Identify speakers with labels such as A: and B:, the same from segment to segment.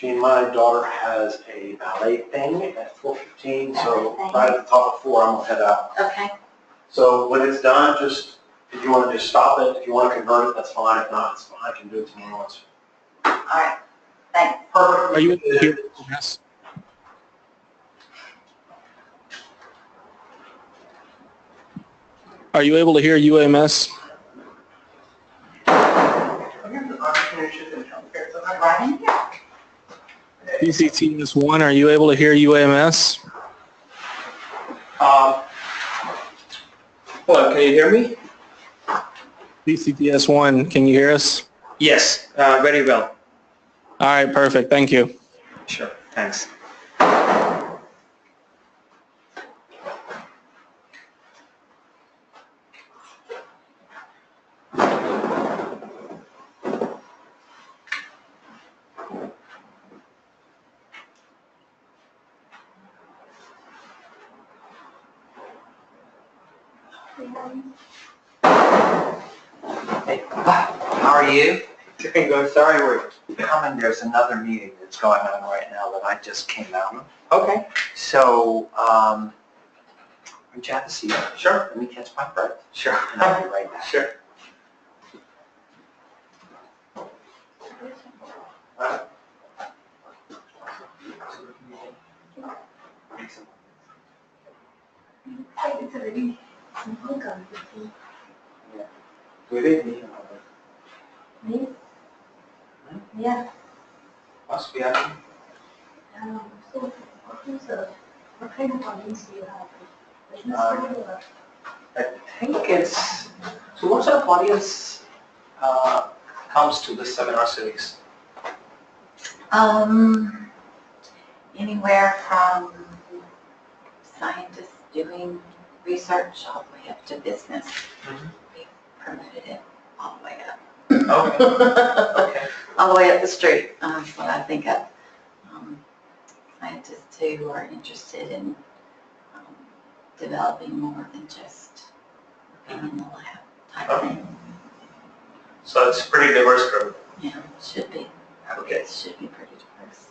A: 15. My daughter has a ballet thing at 4:15, so right at the top of 4, I'm gonna head out.
B: Okay.
A: So when it's done, just if you want to just stop it, if you want to convert it, that's fine. If not, it's fine. I can do it tomorrow.
B: All right. Thanks.
A: Perfect.
C: Are you here? Yes. Are you able to hear UAMS?
B: Right in here.
C: PCTS1, are you able to hear UAMS?
D: Hello, can you hear me?
C: PCTS1, can you hear us?
D: Yes, very well.
C: All right, perfect. Thank you.
D: Sure, thanks.
E: Hey, how are you?
D: Doing good. Sorry, we're
E: Coming, there's another meeting that's going on right now that I just came out of.
D: okay.
E: So, I'm glad to see you.
D: Sure.
E: Let me catch my breath.
D: Sure.
E: And I'll be right back.
D: Sure.
E: Good evening.
B: Yeah.
E: Must be happy.
B: So, what kind of audience do you have?
E: I think it's, so what sort of audience comes to the seminar series?
B: Anywhere from scientists doing research all the way up to business. We promoted it all the way up.
E: Okay. Okay.
B: All the way up the street. That's what I think of. Scientists who are interested in developing more than just being in the lab type thing.
D: So it's pretty diverse group.
B: Yeah, it should be.
D: Okay.
B: It should be pretty diverse.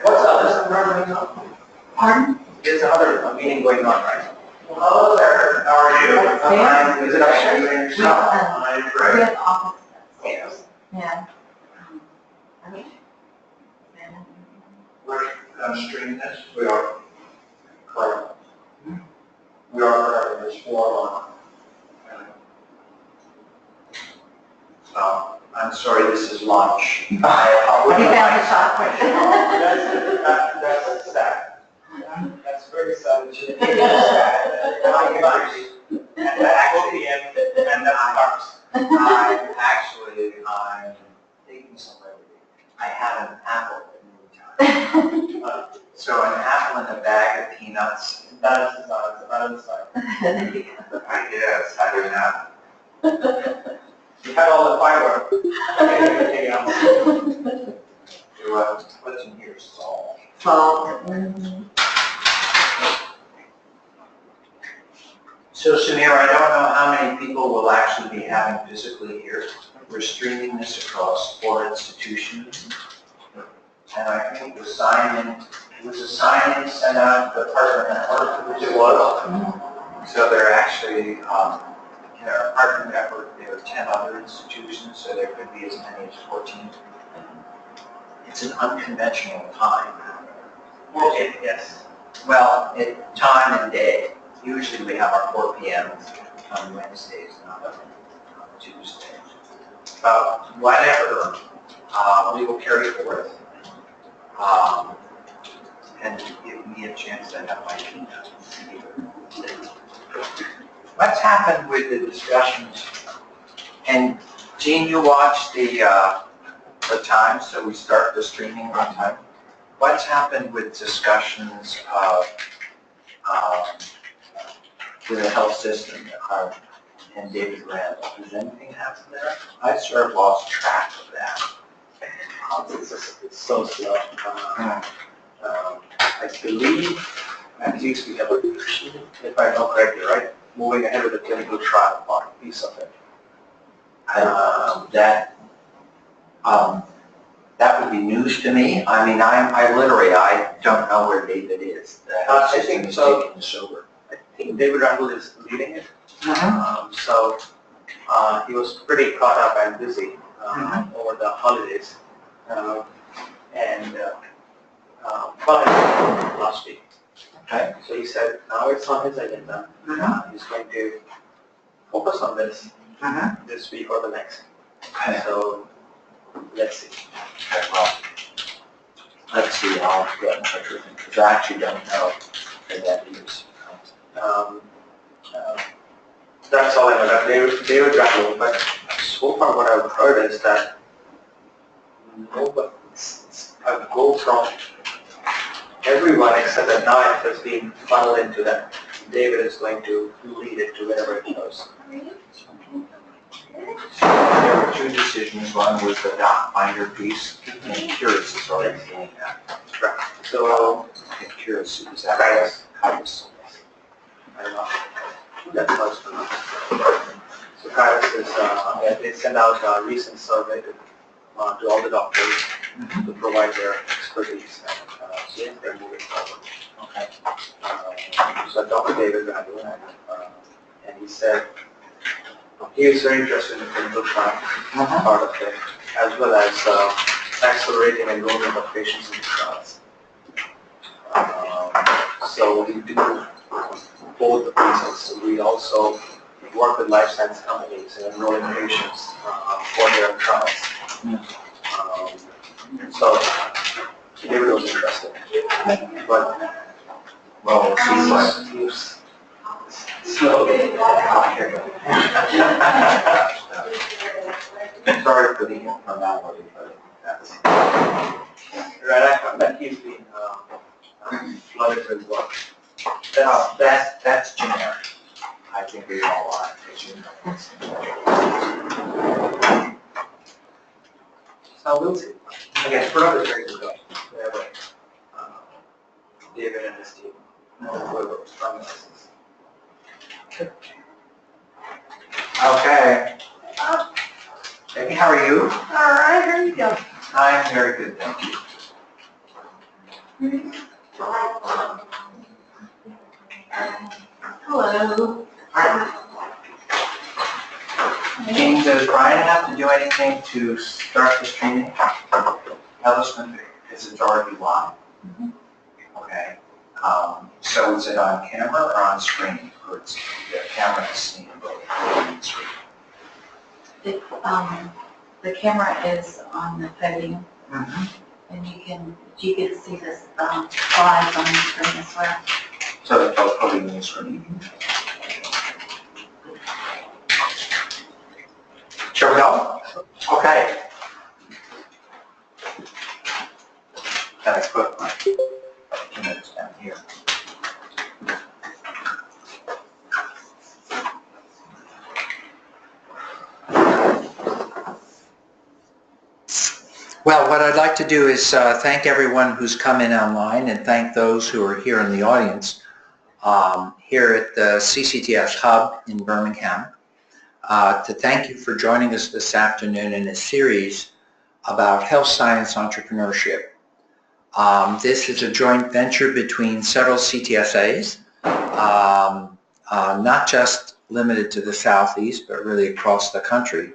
E: What's up? Is another meeting on?
B: Pardon?
E: There's another meeting going on, right? Hello there. How are you?
B: Upstairs?
E: Is it upstairs?
B: We have office upstairs. Yeah. I mean,
A: We're streaming this. We are. Correct. We are correct. There's 4 on.
E: I'm sorry, this is lunch.
B: we found the chocolate.
E: That's sad. That's very sad. It should be sad. And actually, and that's carbs. I'm taking some liberty. I had an apple at noon time. So an apple and a bag of peanuts.
A: That is the side.
E: I guess, I don't know.
A: You had all the fiber. Okay,
E: What's in here? Salt.
B: Salt.
E: So Samir, I don't know how many people will actually be having physically here. We're streaming this across 4 institutions. And I think the sign-in, it was a sign-in sent out to the partner network, which it was. So they're actually, in our partner network, there are 10 other institutions, so there could be as many as 14. it's an unconventional time.
D: Okay, yes.
E: Well, time and day. Usually we have our 4 p.m.s on Wednesdays, not on Tuesdays. Whatever, we will carry forth and give me a chance to have my keynote. What's happened with the discussions? And Gene, you watch the time, so we start the streaming on time. What's happened with discussions of with the health system and David Randall? Does anything happen there? I sort of lost track of that.
F: It's so slow. I believe at least we have a, if I know correctly, right? Moving ahead with the clinical trial part, piece of it.
E: That would be news to me. I mean, I literally don't know where David is. The health
F: I
E: system
F: think
E: is
F: so.
E: taking this over.
F: I think David Randall is leading it. So he was pretty caught up and busy over the holidays. Following last week.
E: Okay.
F: So he said now it's on his agenda. He's going to focus on this this week or the next.
E: Okay.
F: So let's see.
E: Okay, well, let's see. I'll get in touch with him because I actually don't know where that is.
F: That's all I know. That David Randall. But so far, what I've heard is that it's a go from everyone except that knife has been funneled into that. David is going to lead it to wherever it goes.
E: There were 2 decisions. One was the doc finder piece, and Curious is already doing that.
F: Right. So
E: And Curious is that Kairos.
F: I don't know. That's close enough. So Kairos is they send out a recent survey to all the doctors to provide their expertise and see if they're moving forward.
E: Okay.
F: So Dr. David Randall, and he said he is very interested in the clinical trial part of it, as well as accelerating enrollment of patients in the trials. So we do both the pieces. We also work with life science companies in enrolling patients for their trials. So David was interested, but
E: Well, we'll see what.
F: he was slowly.
E: Sorry for the informality, but that's.
F: Right, I found that he's been flooded with work.
E: That's generic. I think we all are, as you know.
F: So we'll see. Again, Xpert is very good guy. Wherever David and his team, whoever was running this.
E: Okay. Becky, how are you?
B: All right, here you go.
E: I'm very good, thank you.
B: Hello.
E: Jane, does Brian have to do anything to start the streaming? Is it already live? Okay. So is it on camera or on screen? Or it's the camera is seeing both on screen?
B: The camera is on the podium, and you can see this slides on the screen as well.
E: So it's both putting on the screen. Shall we go? Okay. Gotta put my 2 minutes down here. Well, what I'd like to do is thank everyone who's come in online and thank those who are here in the audience here at the CCTS Hub in Birmingham. To thank you for joining us this afternoon in a series about health science entrepreneurship. This is a joint venture between several CTSAs, not just limited to the Southeast, but really across the country,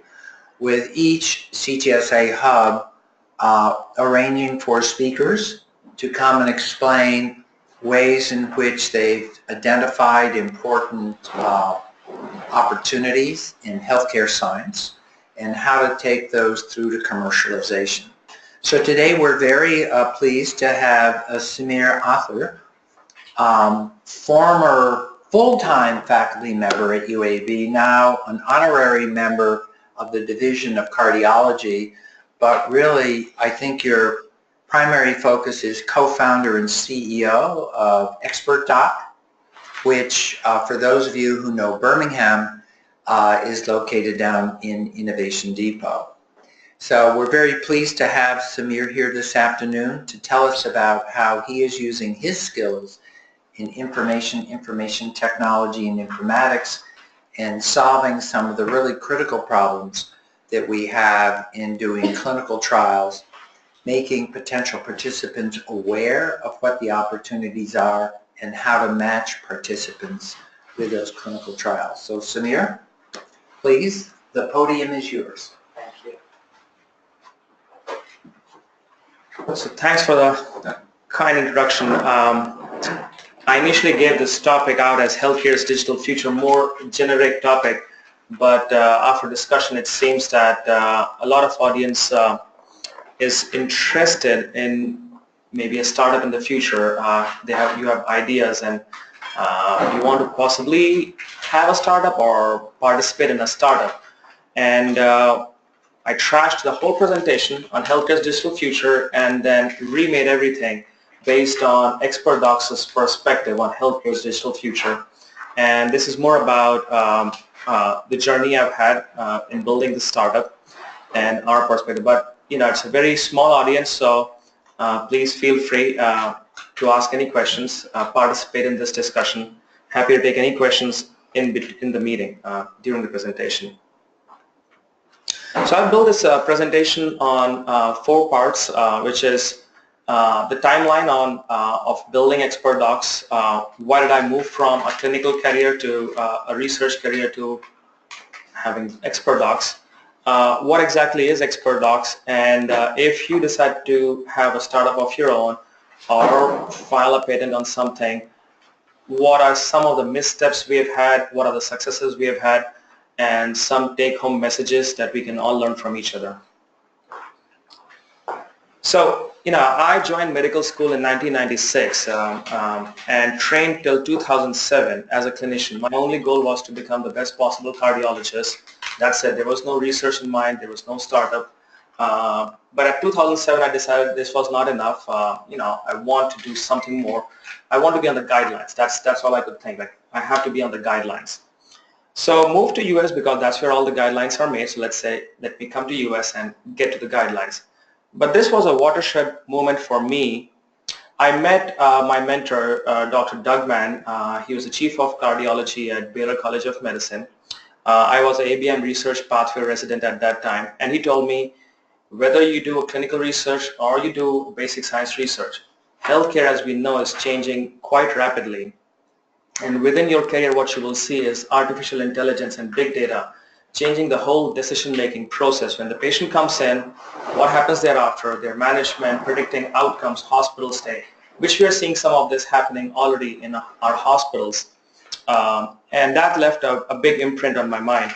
E: with each CTSA hub arranging for speakers to come and explain ways in which they've identified important opportunities in healthcare science and how to take those through to commercialization. So today we're very pleased to have Samir Athar, former full-time faculty member at UAB, now an honorary member of the Division of Cardiology, but really I think your primary focus is co-founder and CEO of XpertDox, which for those of you who know Birmingham is located down in Innovation Depot. So we're very pleased to have Samir here this afternoon to tell us about how he is using his skills in information technology and informatics and solving some of the really critical problems that we have in doing clinical trials, making potential participants aware of what the opportunities are and how to match participants with those clinical trials. So Samir, please, the podium is yours.
F: Thank you.
G: So thanks for the kind introduction. I initially gave this topic out as healthcare's digital future, more generic topic, but after discussion it seems that a lot of audience is interested in maybe a startup in the future. You have ideas and you want to possibly have a startup or participate in a startup. And I trashed the whole presentation on healthcare's digital future and then remade everything based on XpertDox's perspective on healthcare's digital future. And this is more about the journey I've had in building the startup and our perspective. But it's a very small audience, so please feel free to ask any questions, participate in this discussion. Happy to take any questions in the meeting during the presentation. So I've built this presentation on 4 parts, which is the timeline of building XpertDox. Why did I move from a clinical career to a research career to having XpertDox? What exactly is XpertDox? And if you decide to have a startup of your own or file a patent on something, what are some of the missteps we have had? What are the successes we have had? And some take-home messages that we can all learn from each other. So, I joined medical school in 1996 and trained till 2007 as a clinician. My only goal was to become the best possible cardiologist. That said, there was no research in mind, there was no startup. But at 2007, I decided this was not enough. I want to do something more. I want to be on the guidelines. That's all I could think. Like, I have to be on the guidelines. So moved to US because that's where all the guidelines are made. So let me come to US and get to the guidelines. But this was a watershed moment for me. I met my mentor, Dr. Doug Mann. He was the chief of cardiology at Baylor College of Medicine. I was an ABM research pathway resident at that time. And he told me, whether you do a clinical research or you do basic science research, healthcare, as we know, is changing quite rapidly. And within your career, what you will see is artificial intelligence and big data changing the whole decision-making process. When the patient comes in, what happens thereafter, their management, predicting outcomes, hospital stay, which we are seeing some of this happening already in our hospitals. And that left a big imprint on my mind.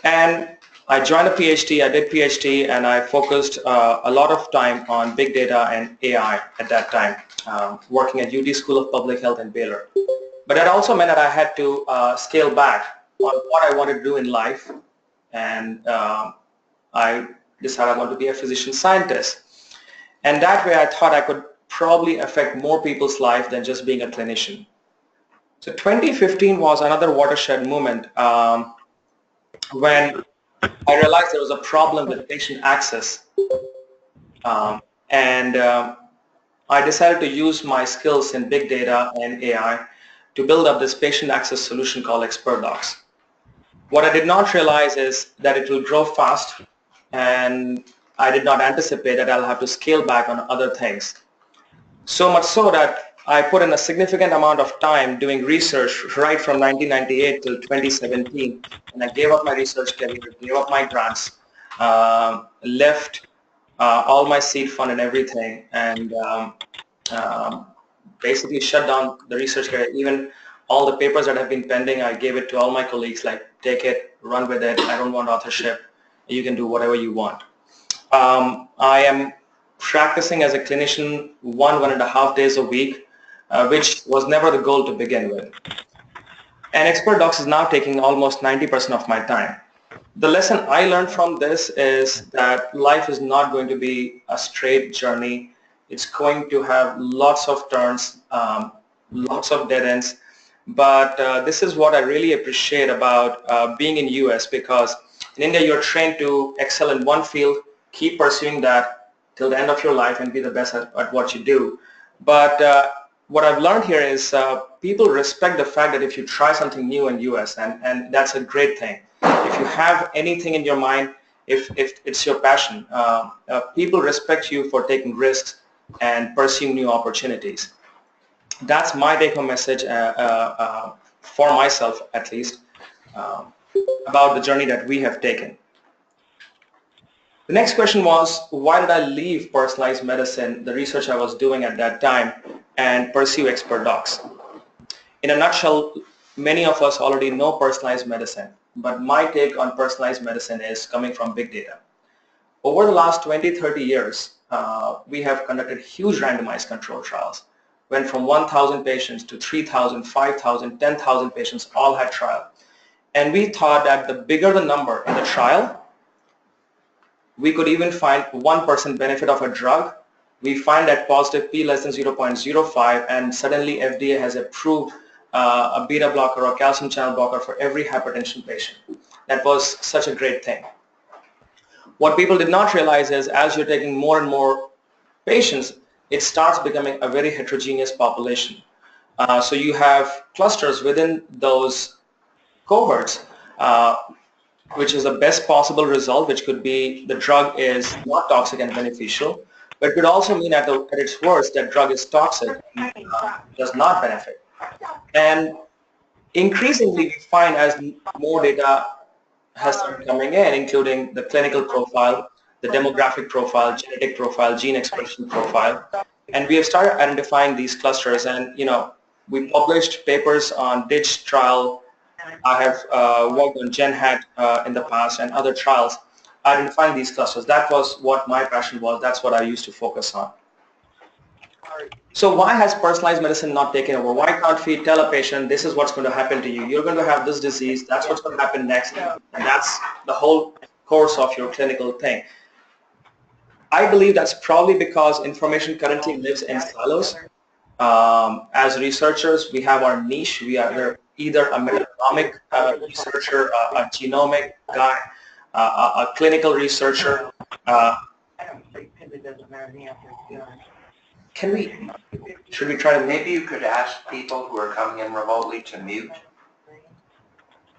G: And I joined a PhD, I did PhD, and I focused a lot of time on big data and AI at that time, working at UT School of Public Health in Baylor. But that also meant that I had to scale back on what I wanted to do in life, and I decided I wanted to be a physician scientist. And that way I thought I could probably affect more people's life than just being a clinician. So 2015 was another watershed moment when I realized there was a problem with patient access. I decided to use my skills in big data and AI to build up this patient access solution called XpertDox. What I did not realize is that it will grow fast, and I did not anticipate that I'll have to scale back on other things. So much so that I put in a significant amount of time doing research right from 1998 till 2017, and I gave up my research career, gave up my grants, left all my seed fund and everything, and basically shut down the research career. Even all the papers that have been pending, I gave it to all my colleagues, like, take it, run with it. I don't want authorship. You can do whatever you want. I am practicing as a clinician 1.5 days a week, which was never the goal to begin with. And XpertDox is now taking almost 90% of my time. The lesson I learned from this is that life is not going to be a straight journey. It's going to have lots of turns, lots of dead ends. But this is what I really appreciate about being in US, because in India you're trained to excel in one field, keep pursuing that till the end of your life and be the best at what you do. But what I've learned here is people respect the fact that if you try something new in US, and that's a great thing. If you have anything in your mind, if it's your passion, people respect you for taking risks and pursuing new opportunities. That's my take-home message for myself, at least, about the journey that we have taken. The next question was, why did I leave personalized medicine, the research I was doing at that time, and pursue XpertDox? In a nutshell, many of us already know personalized medicine, but my take on personalized medicine is coming from big data. Over the last 20-30 years, we have conducted huge randomized control trials. Went from 1,000 patients to 3,000, 5,000, 10,000 patients, all had trial. And we thought that the bigger the number in the trial, we could even find 1% benefit of a drug. We find that positive P less than 0.05, and suddenly FDA has approved a beta blocker or calcium channel blocker for every hypertension patient. That was such a great thing. What people did not realize is, as you're taking more and more patients, it starts becoming a very heterogeneous population. So you have clusters within those cohorts, which is the best possible result, which could be the drug is not toxic and beneficial, but it could also mean at its worst that drug is toxic and does not benefit. And increasingly we find, as more data has started coming in, including the clinical profile, the demographic profile, genetic profile, gene expression profile, and we have started identifying these clusters. And we published papers on DITCH trial. I have worked on GenHat in the past and other trials, identifying these clusters. That was what my passion was. That's what I used to focus on. So why has personalized medicine not taken over? Why can't we tell a patient, this is what's going to happen to you? You're going to have this disease. That's what's going to happen next. And that's the whole course of your clinical thing. I believe that's probably because information currently lives in silos. As researchers, we have our niche. We are either a metabolomic researcher, a genomic guy, a clinical researcher. Should we try to
E: Maybe you could ask people who are coming in remotely to mute.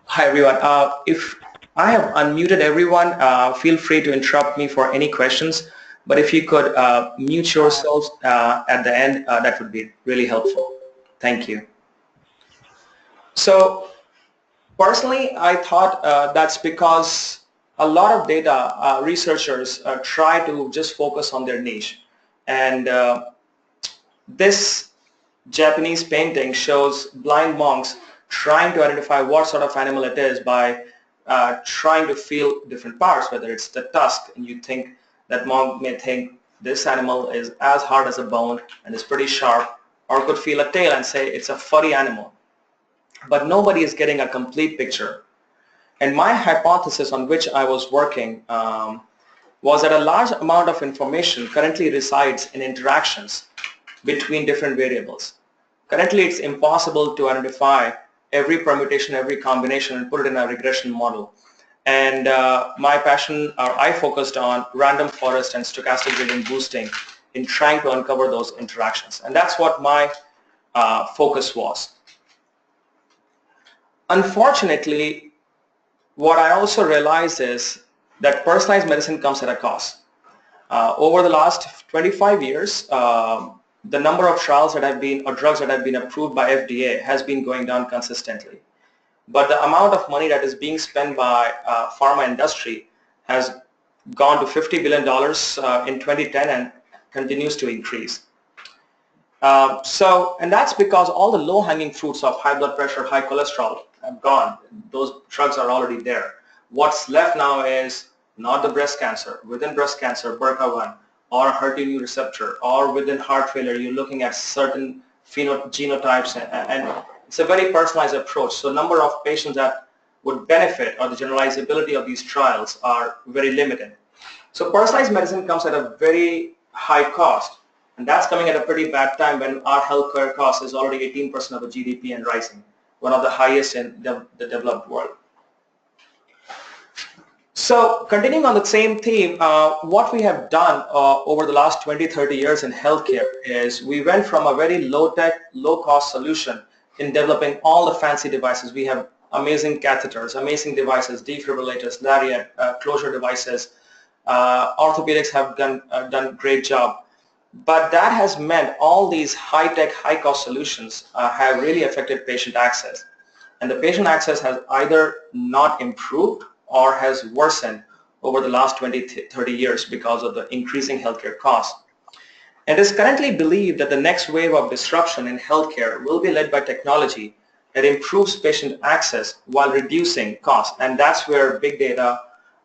G: Hi everyone. If I have unmuted everyone, feel free to interrupt me for any questions. But if you could mute yourselves at the end, that would be really helpful. Thank you. So personally, I thought that's because a lot of data researchers try to just focus on their niche. And this Japanese painting shows blind monks trying to identify what sort of animal it is by trying to feel different parts, whether it's the tusk, and you think that monk may think this animal is as hard as a bone and is pretty sharp, or could feel a tail and say it's a furry animal. But nobody is getting a complete picture. And my hypothesis on which I was working was that a large amount of information currently resides in interactions between different variables. Currently, it's impossible to identify every permutation, every combination, and put it in a regression model. And my passion, or I focused on random forest and stochastic gradient boosting in trying to uncover those interactions. And that's what my focus was. Unfortunately, what I also realized is that personalized medicine comes at a cost. Over the last 25 years, the number of trials that have been, or drugs that have been approved by FDA has been going down consistently. But the amount of money that is being spent by pharma industry has gone to $50 billion in 2010 and continues to increase. And that's because all the low-hanging fruits of high blood pressure, high cholesterol have gone. Those drugs are already there. What's left now is not the breast cancer. Within breast cancer, BRCA1 or HER2 receptor, or within heart failure, you're looking at certain genotypes, and it's a very personalized approach. So number of patients that would benefit or the generalizability of these trials are very limited. So personalized medicine comes at a very high cost, and that's coming at a pretty bad time when our healthcare cost is already 18% of the GDP and rising, one of the highest in the developed world. So continuing on the same theme, what we have done over the last 20-30 years in healthcare is we went from a very low-tech, low-cost solution in developing all the fancy devices. We have amazing catheters, amazing devices, defibrillators, lariat, closure devices. Orthopedics have done a great job. But that has meant all these high-tech, high-cost solutions have really affected patient access. And the patient access has either not improved or has worsened over the last 20-30 years because of the increasing healthcare costs. It is currently believed that the next wave of disruption in healthcare will be led by technology that improves patient access while reducing costs, and that's where big data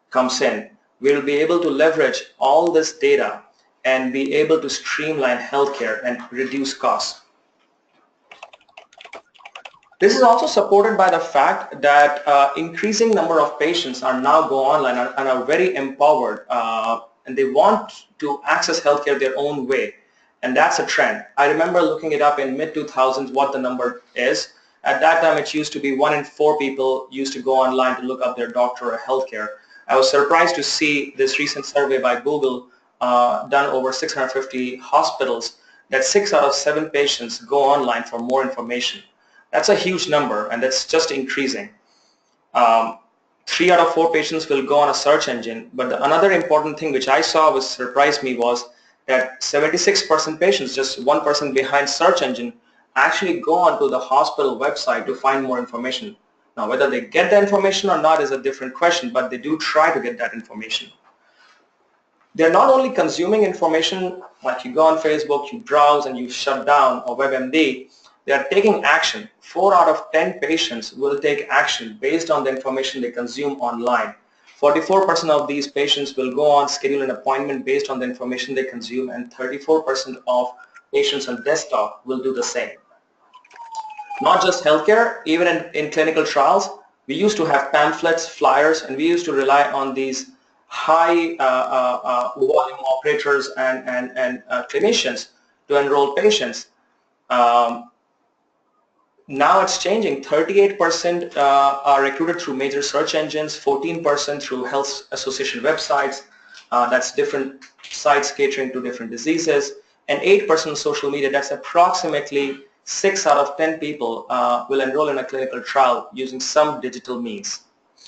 G: comes in. We'll be able to leverage all this data and be able to streamline healthcare and reduce costs. This is also supported by the fact that increasing number of patients are now go online and are very empowered, and they want to access healthcare their own way, and that's a trend. I remember looking it up in mid-2000s what the number is. At that time it used to be 1 in 4 people used to go online to look up their doctor or healthcare. I was surprised to see this recent survey by Google done over 650 hospitals that 6 out of 7 patients go online for more information. That's a huge number, and that's just increasing. 3 out of 4 patients will go on a search engine, but another important thing which I saw which surprised me was that 76% patients, just 1% behind search engine, actually go onto the hospital website to find more information. Now, whether they get the information or not is a different question, but they do try to get that information. They're not only consuming information, like you go on Facebook, you browse and you shut down, or WebMD, they are taking action. 4 out of 10 patients will take action based on the information they consume online. 44% of these patients will go on schedule an appointment based on the information they consume, and 34% of patients on desktop will do the same. Not just healthcare, even in clinical trials, we used to have pamphlets, flyers, and we used to rely on these high volume operators and clinicians to enroll patients. Now it's changing. 38% are recruited through major search engines, 14% through health association websites, that's different sites catering to different diseases, and 8% social media. That's approximately 6 out of 10 people will enroll in a clinical trial using some digital means.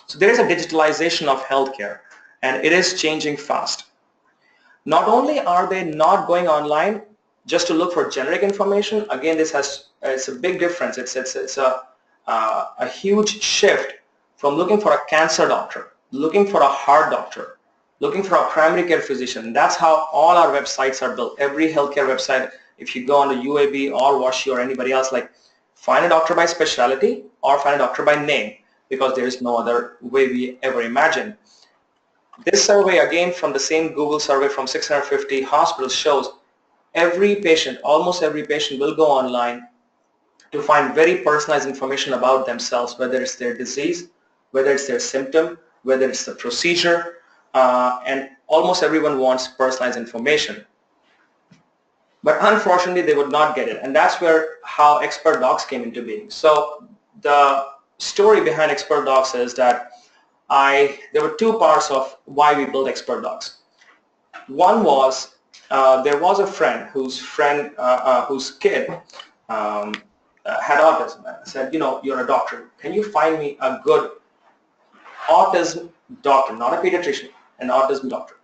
G: So there is a digitalization of healthcare, and it is changing fast. Not only are they not going online just to look for generic information, again, this has it's a big difference. It's a huge shift from looking for a cancer doctor, looking for a heart doctor, looking for a primary care physician. That's how all our websites are built. Every healthcare website, if you go on the UAB or WashU or anybody else, like find a doctor by specialty or find a doctor by name, because there is no other way we ever imagined. This survey, again from the same Google survey from 650 hospitals, shows every patient, almost every patient will go online to find very personalized information about themselves, whether it's their disease, whether it's their symptom, whether it's the procedure, and almost everyone wants personalized information. But unfortunately, they would not get it, and that's where how XpertDox came into being. So the story behind XpertDox is that there were 2 parts of why we built XpertDox. One was there was a friend whose kid had autism. I said, you know, you're a doctor. Can you find me a good autism doctor, not a pediatrician, an autism doctor?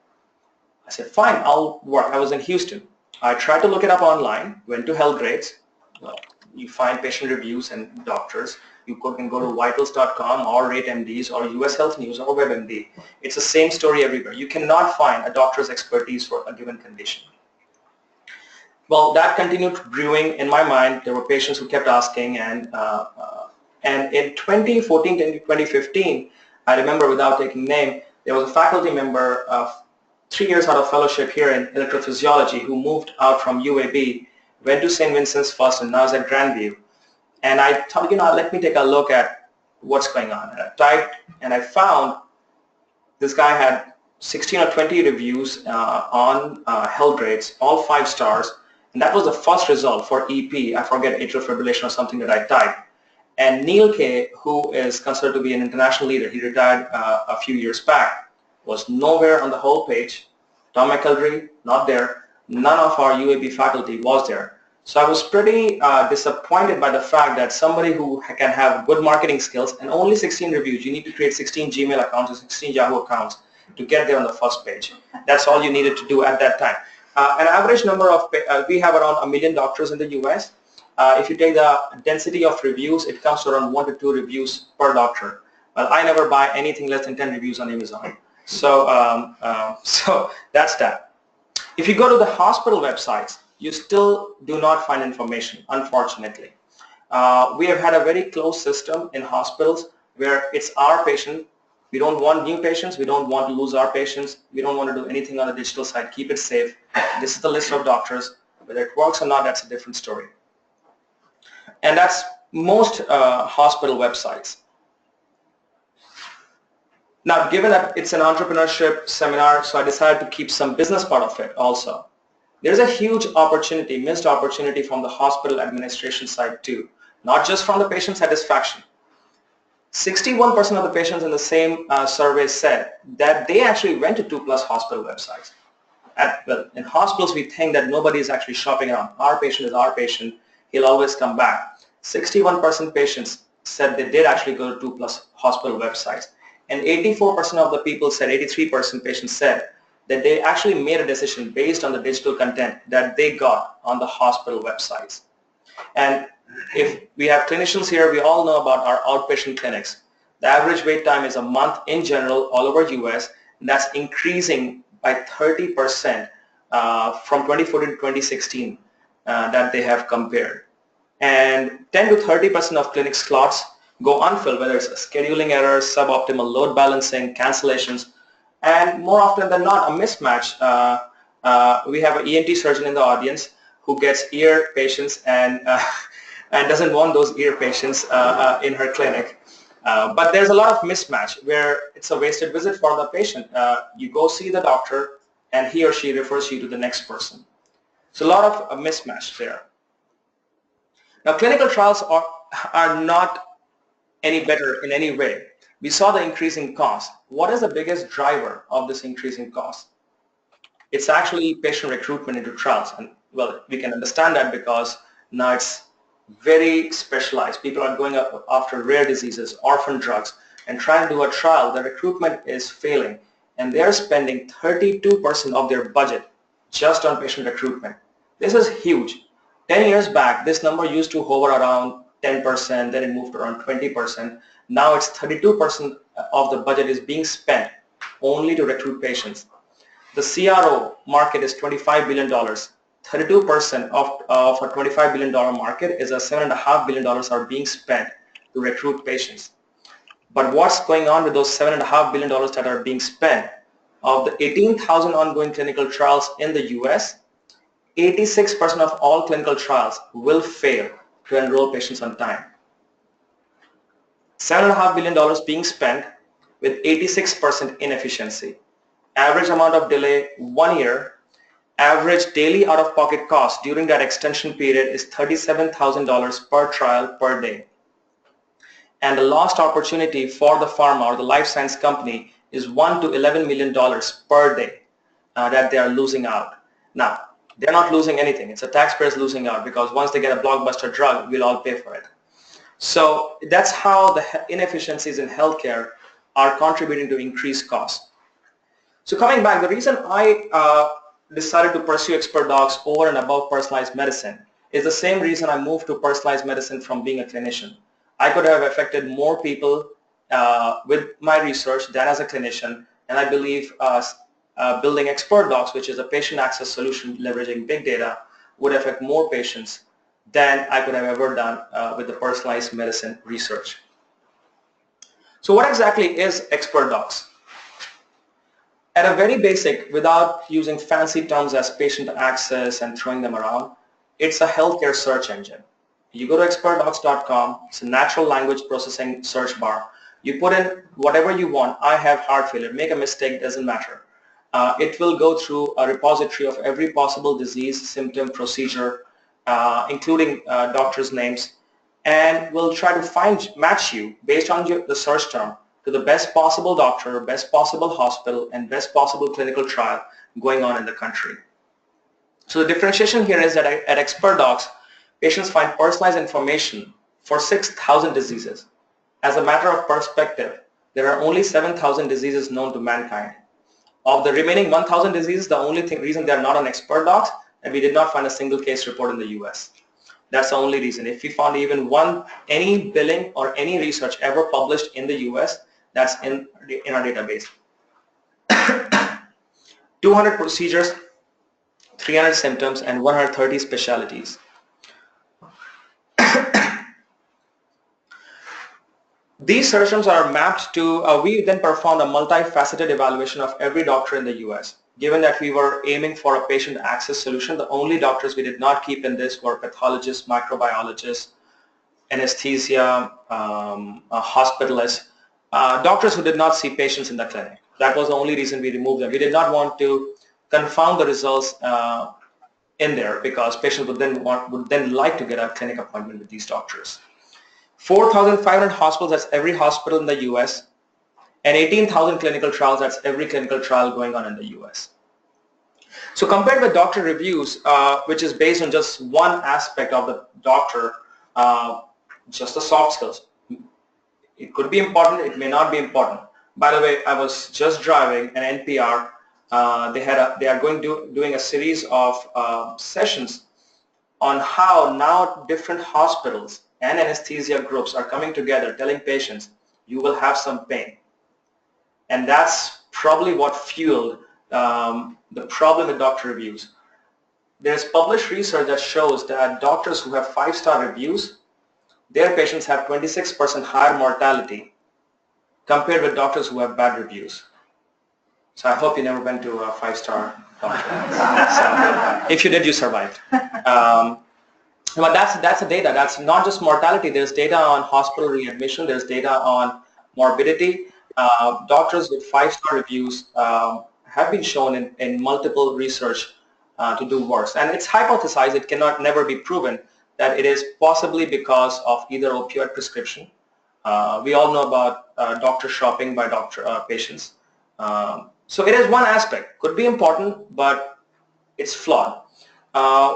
G: I said, fine, I'll work. I was in Houston. I tried to look it up online, went to Health Grades. Well, you find patient reviews and doctors. You can go to vitals.com or RateMDs or US Health News or WebMD. It's the same story everywhere. You cannot find a doctor's expertise for a given condition. Well, that continued brewing in my mind. There were patients who kept asking, and in 2014 to 2015, I remember, without taking name, there was a faculty member 3 years out of fellowship here in electrophysiology who moved out from UAB, went to St. Vincent's first, and now is at Grandview. And I thought, let me take a look at what's going on. And I typed, and I found this guy had 16 or 20 reviews on health grades, all 5 stars. And that was the first result for EP. I forget, atrial fibrillation or something that I typed. And Neil K., who is considered to be an international leader, he retired a few years back, was nowhere on the whole page. Tom McElderry, not there. None of our UAB faculty was there. So I was pretty disappointed by the fact that somebody who can have good marketing skills and only 16 reviews, you need to create 16 Gmail accounts or 16 Yahoo accounts to get there on the first page. That's all you needed to do at that time. An average number of, we have around 1 million doctors in the US. If you take the density of reviews, it comes to around 1 to 2 reviews per doctor. Well, I never buy anything less than 10 reviews on Amazon. So, so that's that. If you go to the hospital websites, you still do not find information, unfortunately. We have had a very closed system in hospitals where it's our patient. We don't want new patients. We don't want to lose our patients. We don't want to do anything on the digital side. Keep it safe. This is the list of doctors. Whether it works or not, that's a different story. And that's most hospital websites. Now, given that it's an entrepreneurship seminar, so I decided to keep some business part of it also. There's a huge opportunity, missed opportunity from the hospital administration side too, not just from the patient satisfaction. 61% of the patients in the same survey said that they actually went to 2+ hospital websites. Well, in hospitals, we think that nobody is actually shopping around. Our patient is our patient. He'll always come back. 61% patients said they did actually go to 2+ hospital websites. And 84% of the people said, 83% patients said that they actually made a decision based on the digital content that they got on the hospital websites. And if we have clinicians here, we all know about our outpatient clinics. The average wait time is a month in general all over US, and that's increasing by 30% from 2014 to 2016 that they have compared. And 10 to 30% of clinic slots go unfilled, whether it's scheduling errors, suboptimal load balancing, cancellations, and more often than not, a mismatch. We have an ENT surgeon in the audience who gets ear patients and doesn't want those ear patients in her clinic. But there's a lot of mismatch where it's a wasted visit for the patient. You go see the doctor and he or she refers you to the next person. So a lot of a mismatch there. Now, clinical trials are not any better in any way. We saw the increasing cost. What is the biggest driver of this increasing cost? It's actually patient recruitment into trials. And well, we can understand that because now it's very specialized. People are going up after rare diseases, orphan drugs, and trying to do a trial. The recruitment is failing, and they're spending 32% of their budget just on patient recruitment. This is huge. 10 years back, this number used to hover around 10%, then it moved around 20%. Now it's 32% of the budget is being spent only to recruit patients. The CRO market is $25 billion. 32% of a $25 billion market is a $7.5 billion are being spent to recruit patients. But what's going on with those $7.5 billion that are being spent? Of the 18,000 ongoing clinical trials in the US, 86% of all clinical trials will fail to enroll patients on time. $7.5 billion being spent with 86% inefficiency. Average amount of delay, 1 year. Average daily out-of-pocket cost during that extension period is $37,000 per trial per day. And the lost opportunity for the pharma or the life science company is $1 to $11 million per day that they are losing out. Now, they're not losing anything. It's the taxpayers losing out because once they get a blockbuster drug, we'll all pay for it. So that's how the inefficiencies in healthcare are contributing to increased costs. So coming back, the reason I decided to pursue XpertDox over and above personalized medicine is the same reason I moved to personalized medicine from being a clinician. I could have affected more people with my research than as a clinician, and I believe building XpertDox, which is a patient access solution leveraging big data, would affect more patients than I could have ever done with the personalized medicine research. So what exactly is XpertDox? At a very basic, without using fancy terms as patient access and throwing them around, it's a healthcare search engine. You go to XpertDox.com, it's a natural language processing search bar. You put in whatever you want. I have heart failure. Make a mistake, doesn't matter. It will go through a repository of every possible disease, symptom, procedure, including doctors' names, and will try to match you based on the search term to the best possible doctor, best possible hospital, and best possible clinical trial going on in the country. So the differentiation here is that at XpertDox, patients find personalized information for 6,000 diseases. As a matter of perspective, there are only 7,000 diseases known to mankind. Of the remaining 1,000 diseases, the only reason they are not on XpertDox, and we did not find a single case report in the US. That's the only reason. If we found even any billing or any research ever published in the US, that's in our database. 200 procedures, 300 symptoms, and 130 specialties. These search terms are mapped to, we then performed a multifaceted evaluation of every doctor in the US. Given that we were aiming for a patient access solution, the only doctors we did not keep in this were pathologists, microbiologists, anesthesia, hospitalists, doctors who did not see patients in the clinic. That was the only reason we removed them. We did not want to confound the results in there because patients would then like to get a clinic appointment with these doctors. 4,500 hospitals, that's every hospital in the US, and 18,000 clinical trials, that's every clinical trial going on in the US. So compared with doctor reviews, which is based on just one aspect of the doctor, just the soft skills. It could be important, it may not be important. By the way, I was just driving an NPR. They are doing a series of sessions on how now different hospitals and anesthesia groups are coming together telling patients, you will have some pain. And that's probably what fueled the problem with doctor reviews. There's published research that shows that doctors who have 5-star reviews, their patients have 26% higher mortality compared with doctors who have bad reviews. So I hope you never went to a 5-star doctor. So if you did, you survived. But that's the data. That's not just mortality. There's data on hospital readmission. There's data on morbidity. Doctors with 5-star reviews have been shown in multiple research to do worse. And it's hypothesized, it cannot never be proven, that it is possibly because of either opioid prescription. We all know about doctor shopping by patients. So it is one aspect. Could be important, but it's flawed.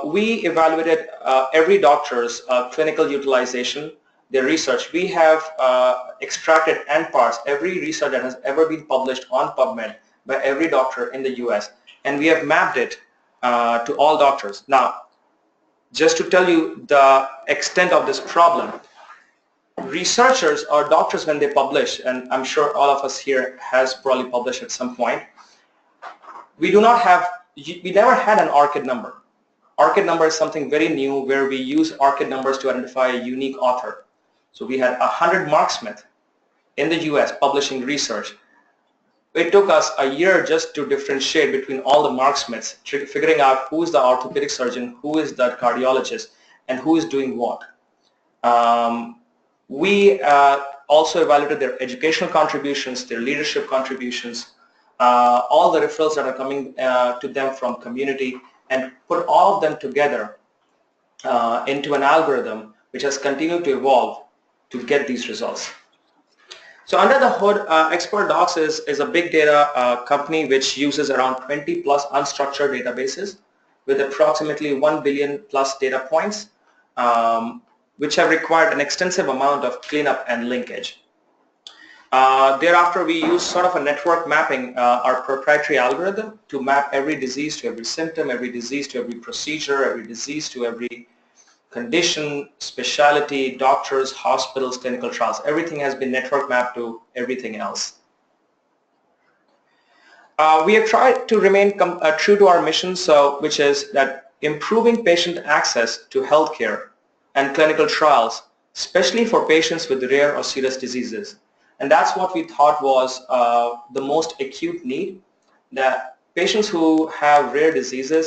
G: We evaluated every doctor's clinical utilization, their research. We have extracted and parsed every research that has ever been published on PubMed by every doctor in the US, and we have mapped it to all doctors. Now, just to tell you the extent of this problem, researchers or doctors, when they publish, and I'm sure all of us here has probably published at some point, we never had an ORCID number. ORCID number is something very new where we use ORCID numbers to identify a unique author. So we had 100 marksmith in the US publishing research. It took us a year just to differentiate between all the marksmiths, figuring out who is the orthopedic surgeon, who is the cardiologist, and who is doing what. We also evaluated their educational contributions, their leadership contributions, all the referrals that are coming to them from community, and put all of them together into an algorithm which has continued to evolve to get these results. So under the hood, XpertDox is a big data company which uses around 20 plus unstructured databases with approximately 1 billion plus data points, which have required an extensive amount of cleanup and linkage. Thereafter, we use sort of a network mapping, our proprietary algorithm, to map every disease to every symptom, every disease to every procedure, every disease to every condition, specialty, doctors, hospitals, clinical trials. Everything has been network mapped to everything else. We have tried to remain true to our mission, which is that improving patient access to healthcare and clinical trials, especially for patients with rare or serious diseases. And that's what we thought was the most acute need, that patients who have rare diseases,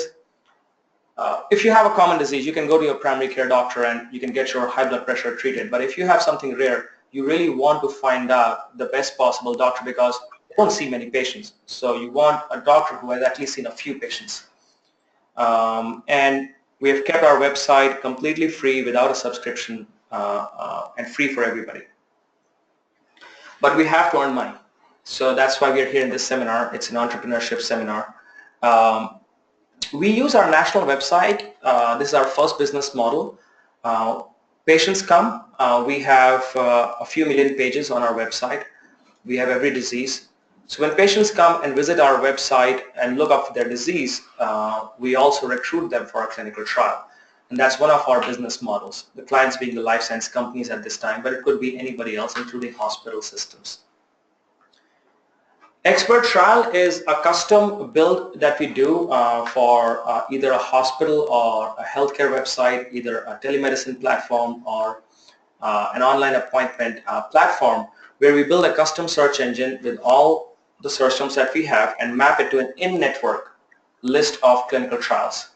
G: if you have a common disease, you can go to your primary care doctor and you can get your high blood pressure treated. But if you have something rare, you really want to find out the best possible doctor because you don't see many patients. So you want a doctor who has at least seen a few patients. And we have kept our website completely free without a subscription and free for everybody. But we have to earn money. So that's why we are here in this seminar. It's an entrepreneurship seminar. We use our national website. This is our first business model. Patients come. We have a few million pages on our website. We have every disease. So when patients come and visit our website and look up their disease, we also recruit them for a clinical trial. And that's one of our business models, the clients being the life science companies at this time, but it could be anybody else, including hospital systems. Xpert Trial is a custom build that we do for either a hospital or a healthcare website, either a telemedicine platform or an online appointment platform, where we build a custom search engine with all the search terms that we have and map it to an in-network list of clinical trials.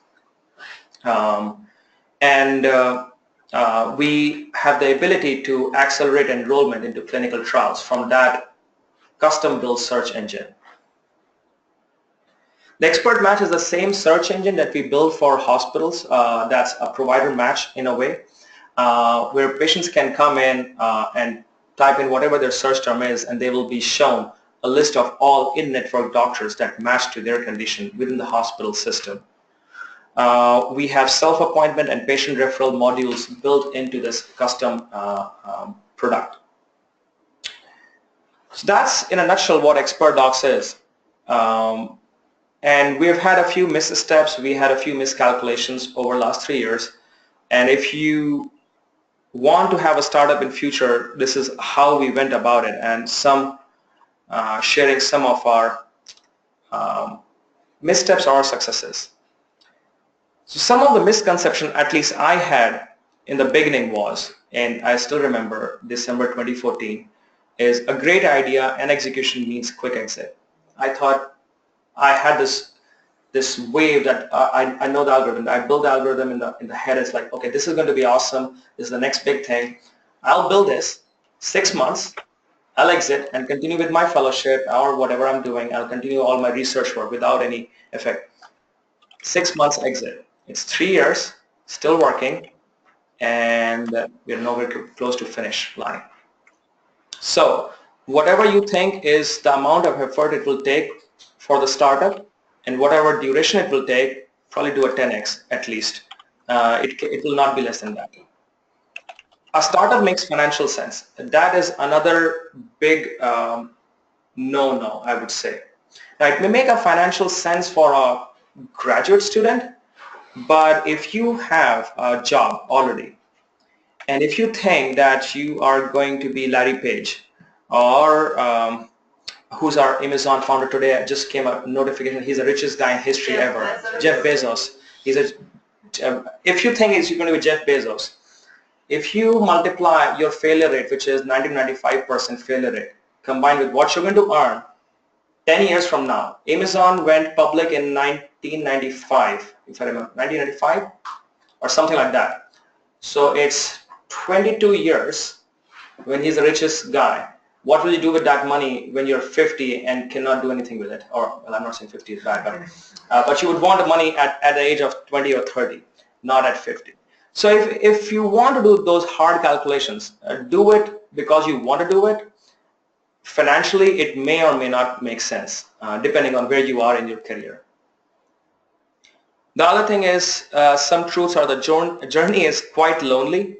G: We have the ability to accelerate enrollment into clinical trials from that custom built search engine. The Xpert Match is the same search engine that we build for hospitals. That's a provider match in a way, where patients can come in and type in whatever their search term is, and they will be shown a list of all in-network doctors that match to their condition within the hospital system. We have self-appointment and patient referral modules built into this custom product. So that's in a nutshell what XpertDox is. And we've had a few missteps, we had a few miscalculations over the last 3 years. And if you want to have a startup in future, this is how we went about it, and sharing some of our missteps or successes. So some of the misconception, at least I had in the beginning was, and I still remember December 2014, is a great idea and execution means quick exit. I thought I had this wave that I know the algorithm. I build the algorithm in the head. It's like, okay, this is going to be awesome. This is the next big thing. I'll build this 6 months. I'll exit and continue with my fellowship or whatever I'm doing. I'll continue all my research work without any effect. 6 months exit. It's 3 years, still working, and we're nowhere close to finish line. So whatever you think is the amount of effort it will take for the startup and whatever duration it will take, probably do a 10x at least. It will not be less than that. A startup makes financial sense. That is another big no-no, I would say. Now, it may make a financial sense for a graduate student, but if you have a job already, and if you think that you are going to be Larry Page, or who's our Amazon founder today, just came a notification, he's the richest guy in history ever, Jeff Bezos. If you think you're going to be Jeff Bezos, if you multiply your failure rate, which is 95% failure rate, combined with what you're going to earn 10 years from now. Amazon went public in 1995, if I remember, 1995 or something like that. So it's 22 years when he's the richest guy. What will you do with that money when you're 50 and cannot do anything with it? Or, well, I'm not saying 50 is bad, but you would want the money at the age of 20 or 30, not at 50. So if you want to do those hard calculations, do it because you want to do it. Financially, it may or may not make sense, depending on where you are in your career. The other thing is, some truths are the journey is quite lonely.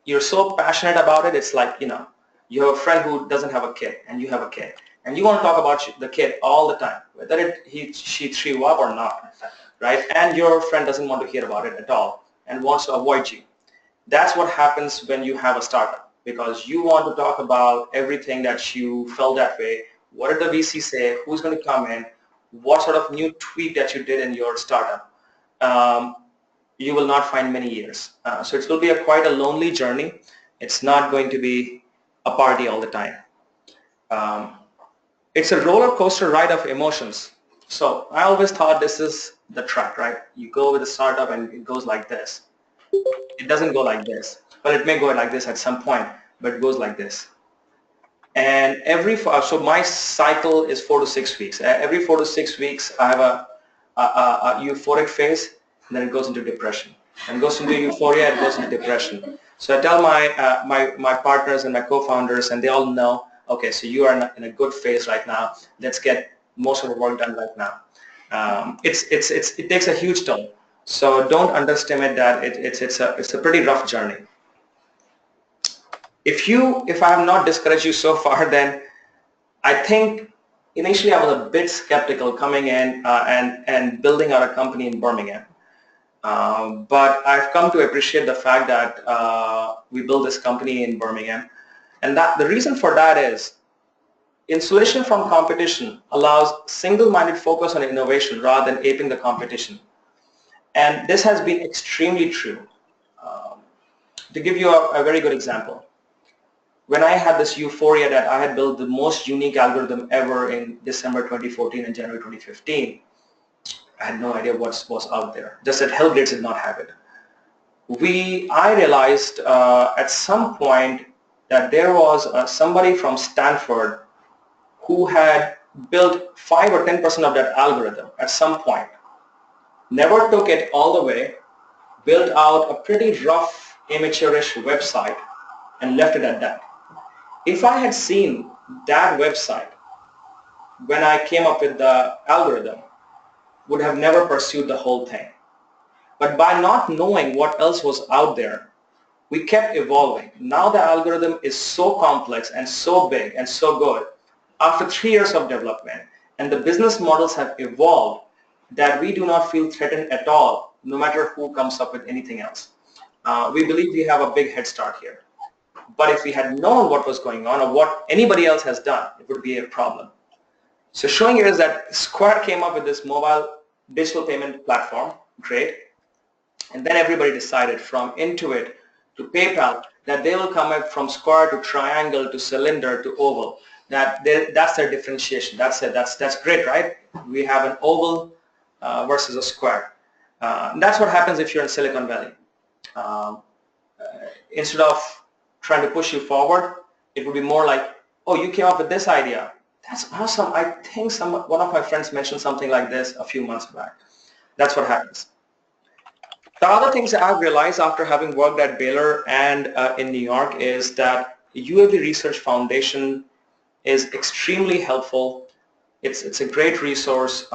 G: You're so passionate about it, it's like, you have a friend who doesn't have a kid, and you have a kid, and you want to talk about the kid all the time, whether she threw up or not. right? And your friend doesn't want to hear about it at all and wants to avoid you. That's what happens when you have a startup, because you want to talk about everything that you felt that way. What did the VC say? Who's going to come in? What sort of new tweak that you did in your startup? You will not find many years. So it will be quite a lonely journey. It's not going to be a party all the time. It's a roller coaster ride of emotions. So I always thought this is the track, right? You go with a startup and it goes like this. It doesn't go like this, but it may go like this at some point, but it goes like this. And so my cycle is 4 to 6 weeks. Every 4 to 6 weeks, I have a euphoric phase, and then it goes into depression. And goes into euphoria, it goes into depression. So I tell my partners and my co-founders, and they all know, okay, so you are in a good phase right now. Let's get most of the work done right now. It takes a huge toll. So don't underestimate that. It's a pretty rough journey. If I have not discouraged you so far, then I think initially I was a bit skeptical coming in and building out a company in Birmingham. But I've come to appreciate the fact that we built this company in Birmingham. And the reason for that is insulation from competition allows single-minded focus on innovation rather than aping the competition. And this has been extremely true. To give you a very good example, when I had this euphoria that I had built the most unique algorithm ever in December 2014 and January 2015, I had no idea what was out there. Just that Hellblades did not have it. I realized at some point that there was somebody from Stanford who had built 5 or 10% of that algorithm at some point. Never took it all the way, built out a pretty rough, amateurish website, and left it at that. If I had seen that website when I came up with the algorithm, would have never pursued the whole thing. But by not knowing what else was out there, we kept evolving. Now the algorithm is so complex and so big and so good after 3 years of development, and the business models have evolved that we do not feel threatened at all, no matter who comes up with anything else. We believe we have a big head start here. But if we had known what was going on or what anybody else has done, it would be a problem. So showing here is that Square came up with this mobile digital payment platform, great. And then everybody decided from Intuit to PayPal that they will come up from square to triangle to cylinder to oval. That's their differentiation. That's it. That's great, right? We have an oval versus a square. That's what happens if you're in Silicon Valley. Instead of trying to push you forward, it would be more like, oh, you came up with this idea. That's awesome. I think one of my friends mentioned something like this a few months back. That's what happens. The other things that I've realized after having worked at Baylor and in New York is that UAV Research Foundation is extremely helpful. It's a great resource.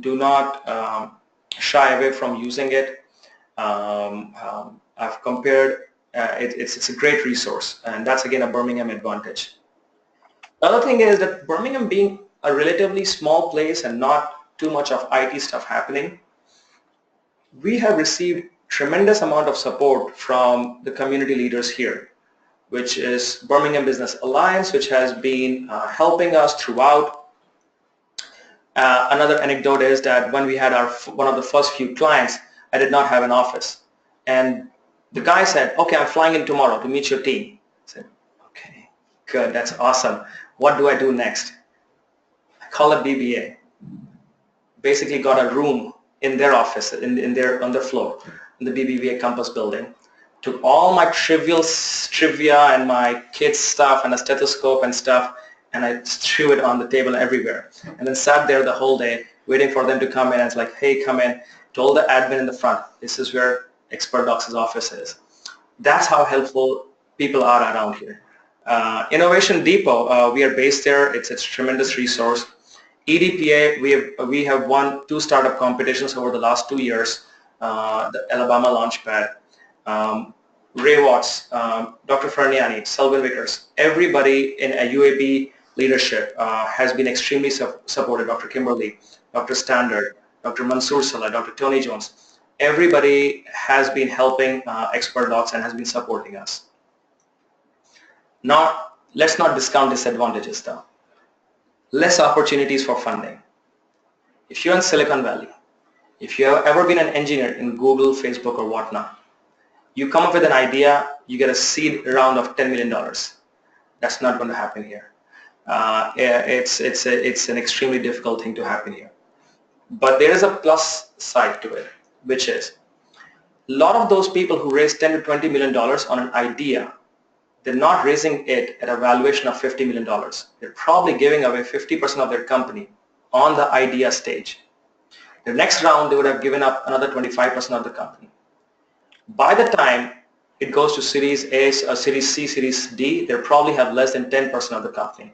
G: Do not shy away from using it. I've compared. It's a great resource, and that's again a Birmingham advantage. The other thing is that Birmingham being a relatively small place and not too much of IT stuff happening, we have received tremendous amount of support from the community leaders here, which is Birmingham Business Alliance, which has been helping us throughout. Another anecdote is that when we had one of the first few clients, I did not have an office. And the guy said, okay, I'm flying in tomorrow to meet your team. I said, okay, good, that's awesome. What do I do next? I call it BBA. Basically got a room in their office, on their floor, in the BBVA campus building. Took all my trivia and my kids' stuff and a stethoscope and stuff, and I threw it on the table everywhere. And then sat there the whole day waiting for them to come in. And it's like, hey, come in. Told the admin in the front, this is where XpertDox's office is. That's how helpful people are around here. Innovation Depot, we are based there. It's a tremendous resource. EDPA, we have won 2 startup competitions over the last 2 years. The Alabama Launchpad, Ray Watts, Dr. Ferniani, Selvin Vickers, everybody in a UAB leadership has been extremely supportive. Dr. Kimberly, Dr. Standard, Dr. Mansoor Salah, Dr. Tony Jones. Everybody has been helping XpertDox and has been supporting us. Now, let's not discount disadvantages though. Less opportunities for funding. If you're in Silicon Valley, if you have ever been an engineer in Google, Facebook, or whatnot, you come up with an idea, you get a seed round of $10 million. That's not going to happen here. It's an extremely difficult thing to happen here. But there is a plus side to it, which is a lot of those people who raise $10 to $20 million on an idea, they're not raising it at a valuation of $50 million. They're probably giving away 50% of their company on the idea stage. The next round, they would have given up another 25% of the company. By the time it goes to Series A, Series C, Series D, they probably have less than 10% of the company.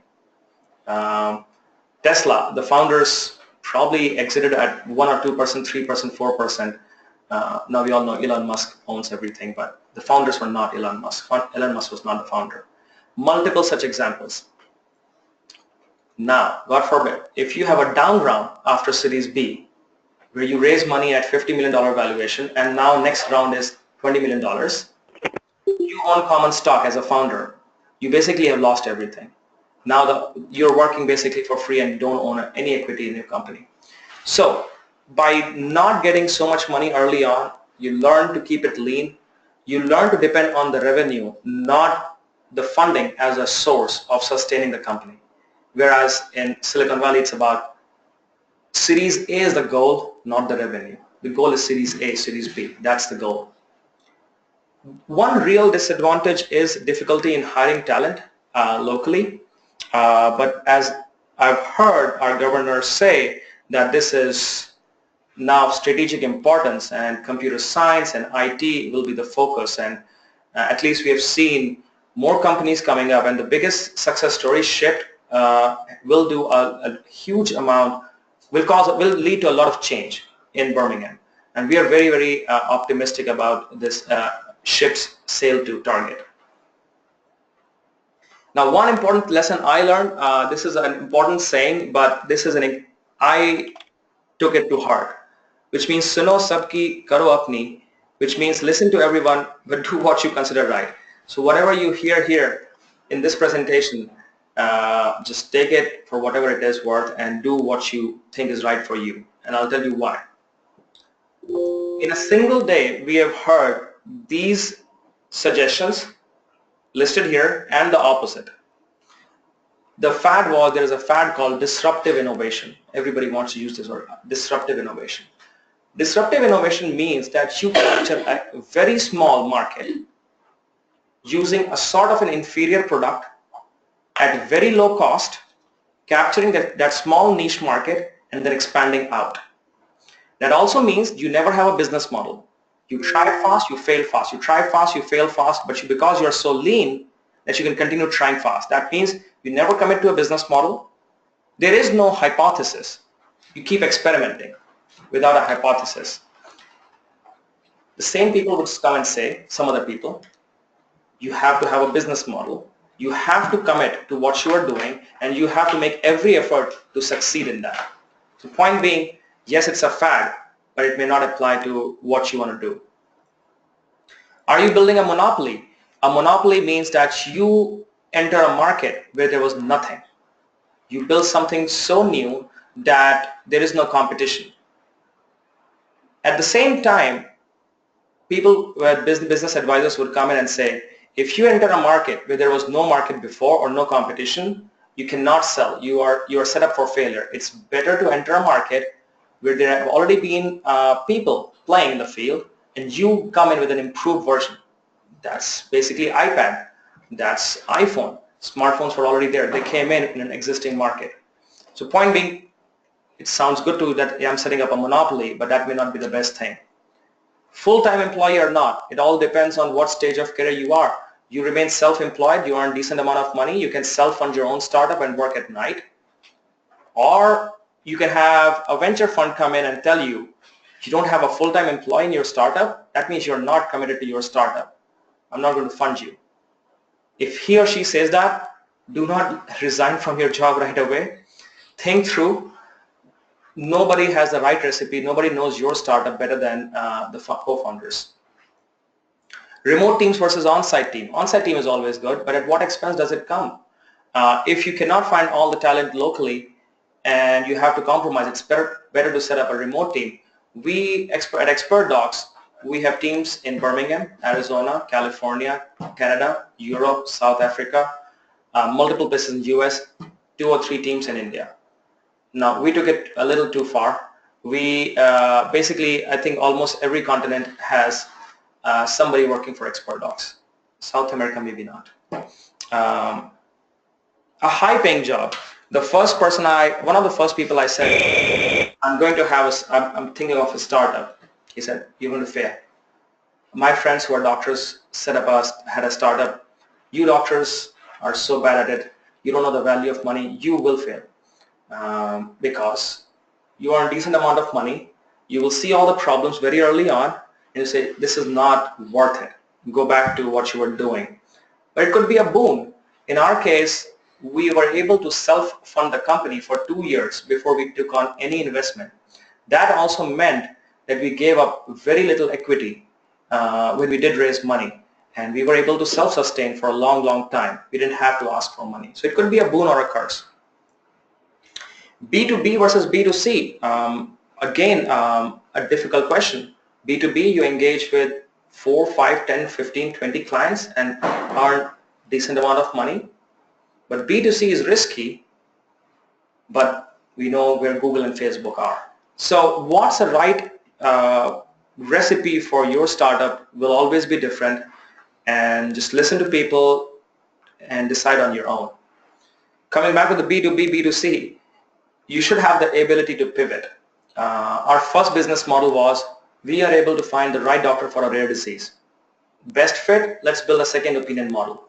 G: Tesla, the founders probably exited at 1 or 2%, 3%, 4%. Now we all know Elon Musk owns everything, but the founders were not Elon Musk. Elon Musk was not the founder. Multiple such examples. Now, God forbid, if you have a down round after Series B, where you raise money at $50 million valuation, and now next round is $20 million, you own common stock as a founder, you basically have lost everything. Now you're working basically for free and don't own any equity in your company. So by not getting so much money early on, you learn to keep it lean. You learn to depend on the revenue, not the funding as a source of sustaining the company. Whereas in Silicon Valley, it's about Series A is the goal, not the revenue. The goal is Series A, Series B. That's the goal. One real disadvantage is difficulty in hiring talent locally. But as I've heard our governor say that this is now strategic importance and computer science and IT will be the focus, and at least we have seen more companies coming up, and the biggest success story shift will do a huge amount, will lead to a lot of change in Birmingham, and we are very, very optimistic about this ship's sail to Target. Now, one important lesson I learned, this is an important saying, but this is I took it to heart, which means suno sabki karo apni, which means listen to everyone, but do what you consider right. So whatever you hear here in this presentation, just take it for whatever it is worth and do what you think is right for you. And I'll tell you why. In a single day, we have heard these suggestions listed here and the opposite. The fad was, there is a fad called disruptive innovation. Everybody wants to use this word, disruptive innovation. Disruptive innovation means that you capture a very small market using a sort of an inferior product at very low cost, capturing that small niche market and then expanding out. That also means you never have a business model. You try fast, you fail fast. You try fast, you fail fast, but because you are so lean that you can continue trying fast. That means you never commit to a business model. There is no hypothesis. You keep experimenting without a hypothesis. The same people would come and say, some other people, you have to have a business model. You have to commit to what you are doing, and you have to make every effort to succeed in that. The point being, yes, it's a fad, but it may not apply to what you want to do. Are you building a monopoly? A monopoly means that you enter a market where there was nothing. You build something so new that there is no competition. At the same time, people, business advisors would come in and say, if you enter a market where there was no market before or no competition, you cannot sell. You are set up for failure. It's better to enter a market where there have already been people playing in the field, and you come in with an improved version. That's basically iPad. That's iPhone. Smartphones were already there. They came in an existing market. So point being, it sounds good to you that I'm setting up a monopoly, but that may not be the best thing. Full-time employee or not, it all depends on what stage of career you are. You remain self-employed, you earn a decent amount of money, you can self-fund your own startup and work at night. Or you can have a venture fund come in and tell you, you don't have a full-time employee in your startup, that means you're not committed to your startup. I'm not going to fund you. If he or she says that, do not resign from your job right away. Think through. nobody has the right recipe. Nobody knows your startup better than the co-founders. Remote teams versus on-site team. On-site team is always good, but at what expense does it come? If you cannot find all the talent locally and you have to compromise, it's better to set up a remote team. We at XpertDox, we have teams in Birmingham, Arizona, California, Canada, Europe, South Africa, multiple places in US, 2 or 3 teams in India. Now, we took it a little too far. We basically, I think almost every continent has somebody working for XpertDox. South America, maybe not. A high-paying job. The first person one of the first people I said, I'm I'm thinking of a startup. He said, you're going to fail. My friends who are doctors had a startup. You doctors are so bad at it. You don't know the value of money. You will fail because you earn a decent amount of money. You will see all the problems very early on and you say, this is not worth it. Go back to what you were doing. But it could be a boon. In our case, we were able to self-fund the company for 2 years before we took on any investment. That also meant that we gave up very little equity when we did raise money, and we were able to self-sustain for a long, long time. We didn't have to ask for money. So it could be a boon or a curse. B2B versus B2C. Again, a difficult question. B2B, you engage with 4, 5, 10, 15, 20 clients and earn decent amount of money. But B2C is risky, but we know where Google and Facebook are. So what's the right recipe for your startup will always be different, and just listen to people and decide on your own. Coming back to the B2B, B2C, you should have the ability to pivot. Our first business model was we are able to find the right doctor for a rare disease. Best fit, let's build a second opinion model.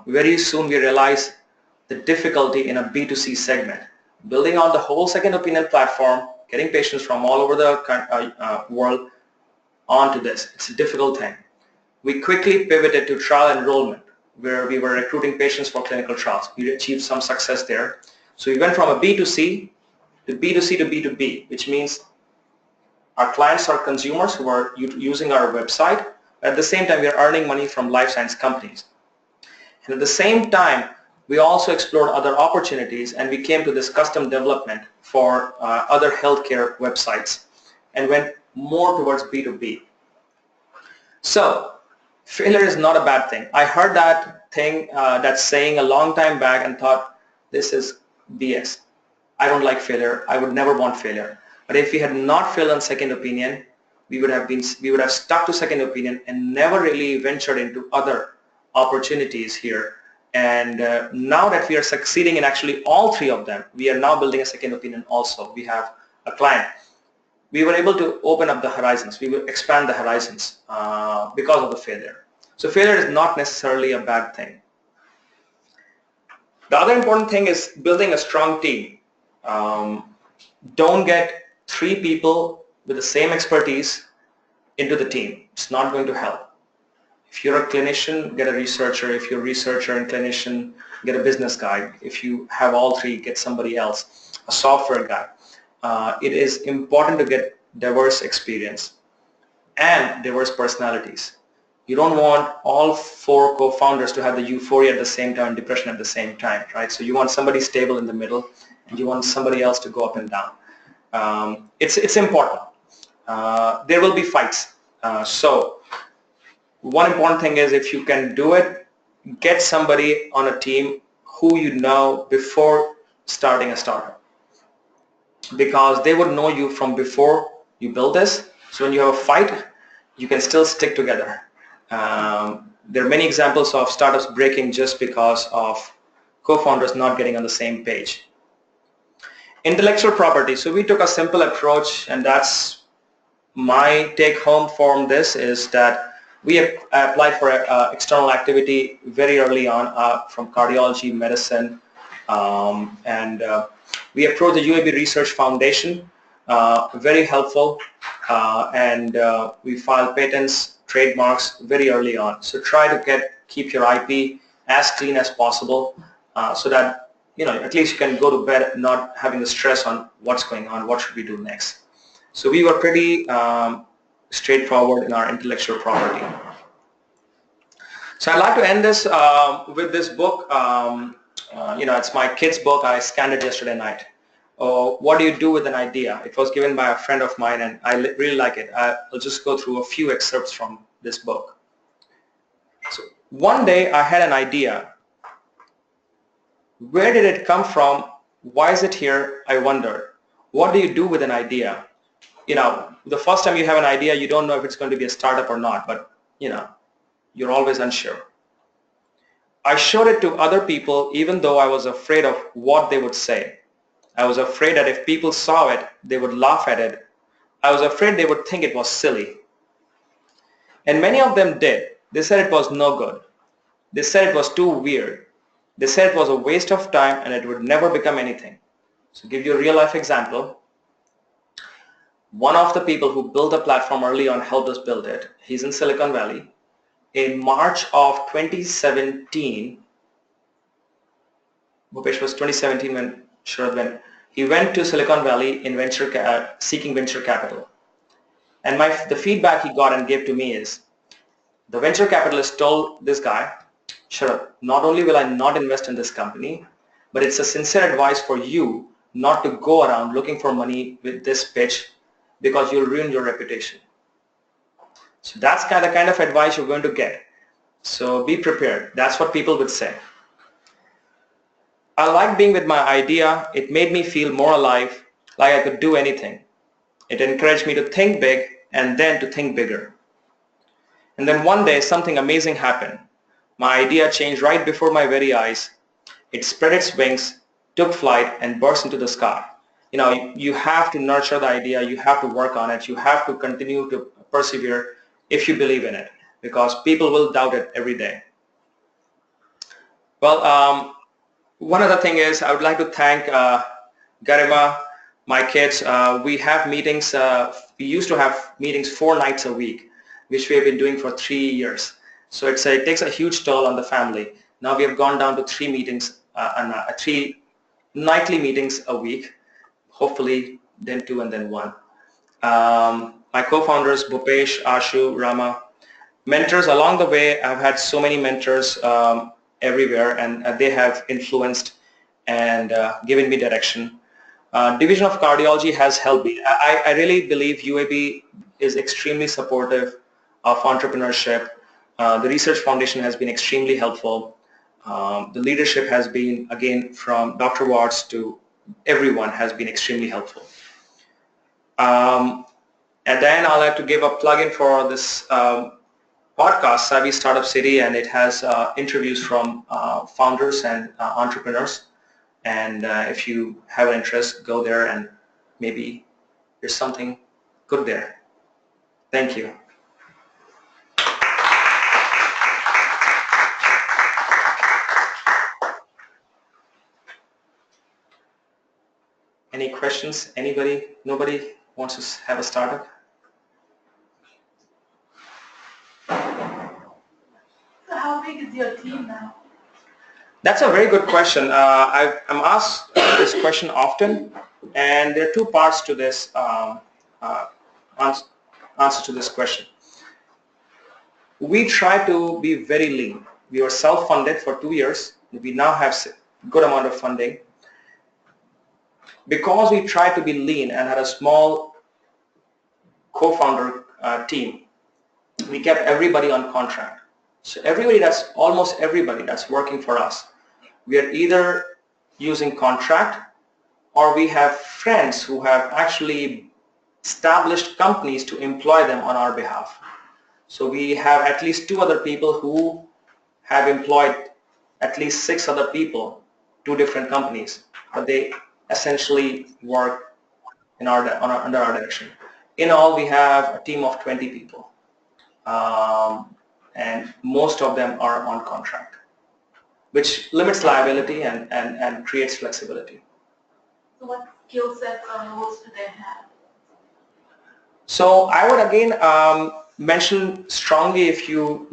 G: Very soon we realized the difficulty in a B2C segment. Building on the whole second opinion platform, getting patients from all over the world onto this. It's a difficult thing. We quickly pivoted to trial enrollment, where we were recruiting patients for clinical trials. We achieved some success there. So we went from a B2C to B2C to B2B, which means our clients are consumers who are using our website. At the same time, we are earning money from life science companies. And at the same time, we also explored other opportunities, and we came to this custom development for other healthcare websites and went more towards B2B. So failure is not a bad thing. I heard that saying a long time back and thought, this is BS. I don't like failure. I would never want failure. But if we had not failed on second opinion, we would have stuck to second opinion and never really ventured into other opportunities here. And now that we are succeeding in actually all 3 of them, we are now building a second opinion also. We have a client. We were able to open up the horizons. We will expand the horizons because of the failure. So failure is not necessarily a bad thing. The other important thing is building a strong team. Don't get 3 people with the same expertise into the team. It's not going to help. If you're a clinician, get a researcher. If you're a researcher and clinician, get a business guy. If you have all 3, get somebody else, a software guy. It is important to get diverse experience and diverse personalities. You don't want all 4 co-founders to have the euphoria at the same time and depression at the same time, right? So you want somebody stable in the middle, and you want somebody else to go up and down. It's important. There will be fights. So one important thing is, if you can do it, get somebody on a team who you know before starting a startup, because they would know you from before you build this. So when you have a fight, you can still stick together. There are many examples of startups breaking just because of co-founders not getting on the same page. Intellectual property. So we took a simple approach, and that's my take home from this, is that we applied for external activity very early on from cardiology, medicine, and we approached the UAB Research Foundation, very helpful, and we filed patents, trademarks very early on. So try to keep your IP as clean as possible so that at least you can go to bed not having the stress on what's going on, what should we do next. So we were pretty straightforward in our intellectual property. So I'd like to end this with this book. It's my kid's book. I scanned it yesterday night. What do you do with an idea? It was given by a friend of mine, and I really like it. I'll just go through a few excerpts from this book. So one day I had an idea. Where did it come from? Why is it here? I wondered. What do you do with an idea? The first time you have an idea, you don't know if it's going to be a startup or not, but you're always unsure. I showed it to other people even though I was afraid of what they would say. I was afraid that if people saw it, they would laugh at it. I was afraid they would think it was silly. And many of them did. They said it was no good. They said it was too weird. They said it was a waste of time and it would never become anything. So to give you a real life example, one of the people who built the platform early on helped us build it. He's in Silicon Valley. In March of 2017, Bhupesh was 2017 when Sharad went. He went to Silicon Valley in seeking venture capital. And the feedback he got and gave to me is, the venture capitalist told this guy, Sharad, not only will I not invest in this company, but it's a sincere advice for you not to go around looking for money with this pitch because you'll ruin your reputation. So that's the kind of advice you're going to get. So be prepared. That's what people would say. I like being with my idea. It made me feel more alive, like I could do anything. It encouraged me to think big and then to think bigger. And then one day something amazing happened. My idea changed right before my very eyes. It spread its wings, took flight, and burst into the sky. You have to nurture the idea. You have to work on it. You have to continue to persevere if you believe in it, because people will doubt it every day. Well, one other thing is I would like to thank Garima, my kids. We have meetings. We used to have meetings 4 nights a week, which we have been doing for 3 years. So it takes a huge toll on the family. Now we have gone down to 3 meetings, 3 nightly meetings a week. Hopefully then 2 and then 1. My co-founders, Bhupesh, Ashu, Rama. Mentors along the way, I've had so many mentors everywhere, and they have influenced and given me direction. Division of Cardiology has helped me. I really believe UAB is extremely supportive of entrepreneurship. The Research Foundation has been extremely helpful. The leadership has been, again, from Dr. Watts to everyone, has been extremely helpful. And then I'd like to give a plug-in for this podcast, Savvy Startup City, and it has interviews from founders and entrepreneurs. And if you have an interest, go there and maybe there's something good there. Thank you. Any questions? Anybody? Nobody wants to have a startup?
B: So how big is your team now?
G: That's a very good question. I'm asked this question often, and there are 2 parts to this answer to this question. We try to be very lean. We were self-funded for 2 years. We now have a good amount of funding. Because we tried to be lean and had a small co-founder team, we kept everybody on contract. So almost everybody that's working for us, we are either using contract or we have friends who have actually established companies to employ them on our behalf. So we have at least 2 other people who have employed at least 6 other people, 2 different companies, but they essentially work in under our direction. In all, we have a team of 20 people, and most of them are on contract, which limits liability and creates flexibility.
B: So what skill sets or roles do they have?
G: So I would again mention strongly, if you're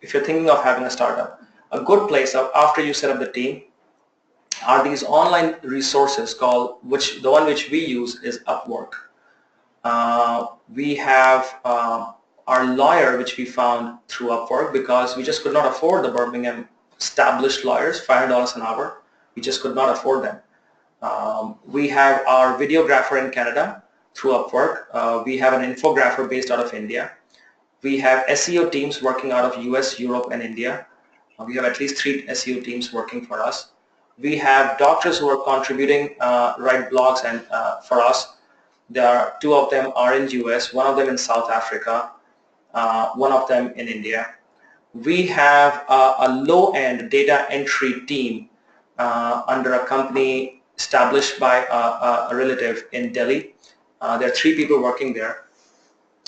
G: thinking of having a startup, a good place after you set up the team are these online resources called, the one which we use is Upwork. We have our lawyer, which we found through Upwork, because we just could not afford the Birmingham established lawyers, $500 an hour. We just could not afford them. We have our videographer in Canada through Upwork. We have an infographer based out of India. We have SEO teams working out of US, Europe, and India. We have at least 3 SEO teams working for us. We have doctors who are contributing, write blogs, and for us. There are 2 of them are in US, 1 of them in South Africa, 1 of them in India. We have a low-end data entry team under a company established by a relative in Delhi. There are 3 people working there.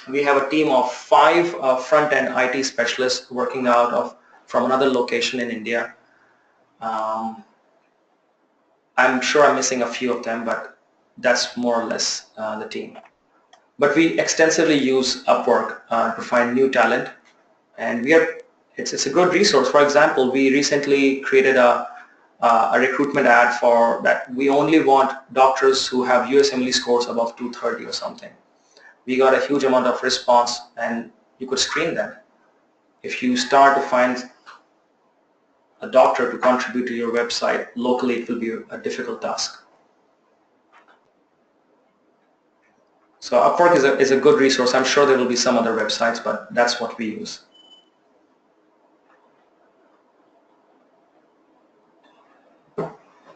G: We have a team of 5 front-end IT specialists working out from another location in India. I'm sure I'm missing a few of them, but that's more or less the team. But we extensively use Upwork to find new talent, and it's a good resource. For example, we recently created a recruitment ad for that. We only want doctors who have USMLE scores above 230 or something. We got a huge amount of response, and you could screen them. If you start to find a doctor to contribute to your website locally, it will be a difficult task. So Upwork is a good resource. I'm sure there will be some other websites, but that's what we use.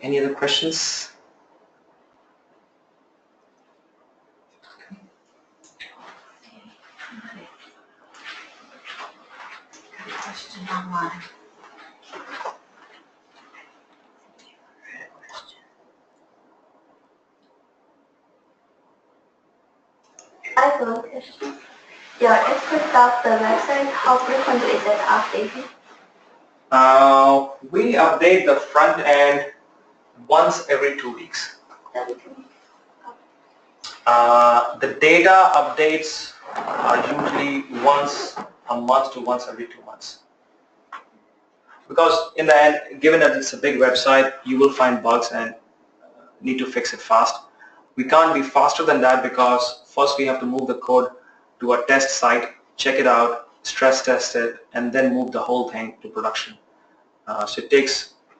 G: Any other questions?
B: Question online.
H: I have one question. Your XpertDox, the website, how frequently is it updated?
G: We update the front end once every 2 weeks.
H: Every 2 weeks.
G: The data updates are usually once a month to once every 2 months. Because in the end, given that it's a big website, you will find bugs and need to fix it fast. We can't be faster than that because first we have to move the code to a test site, check it out, stress test it, and then move the whole thing to production. So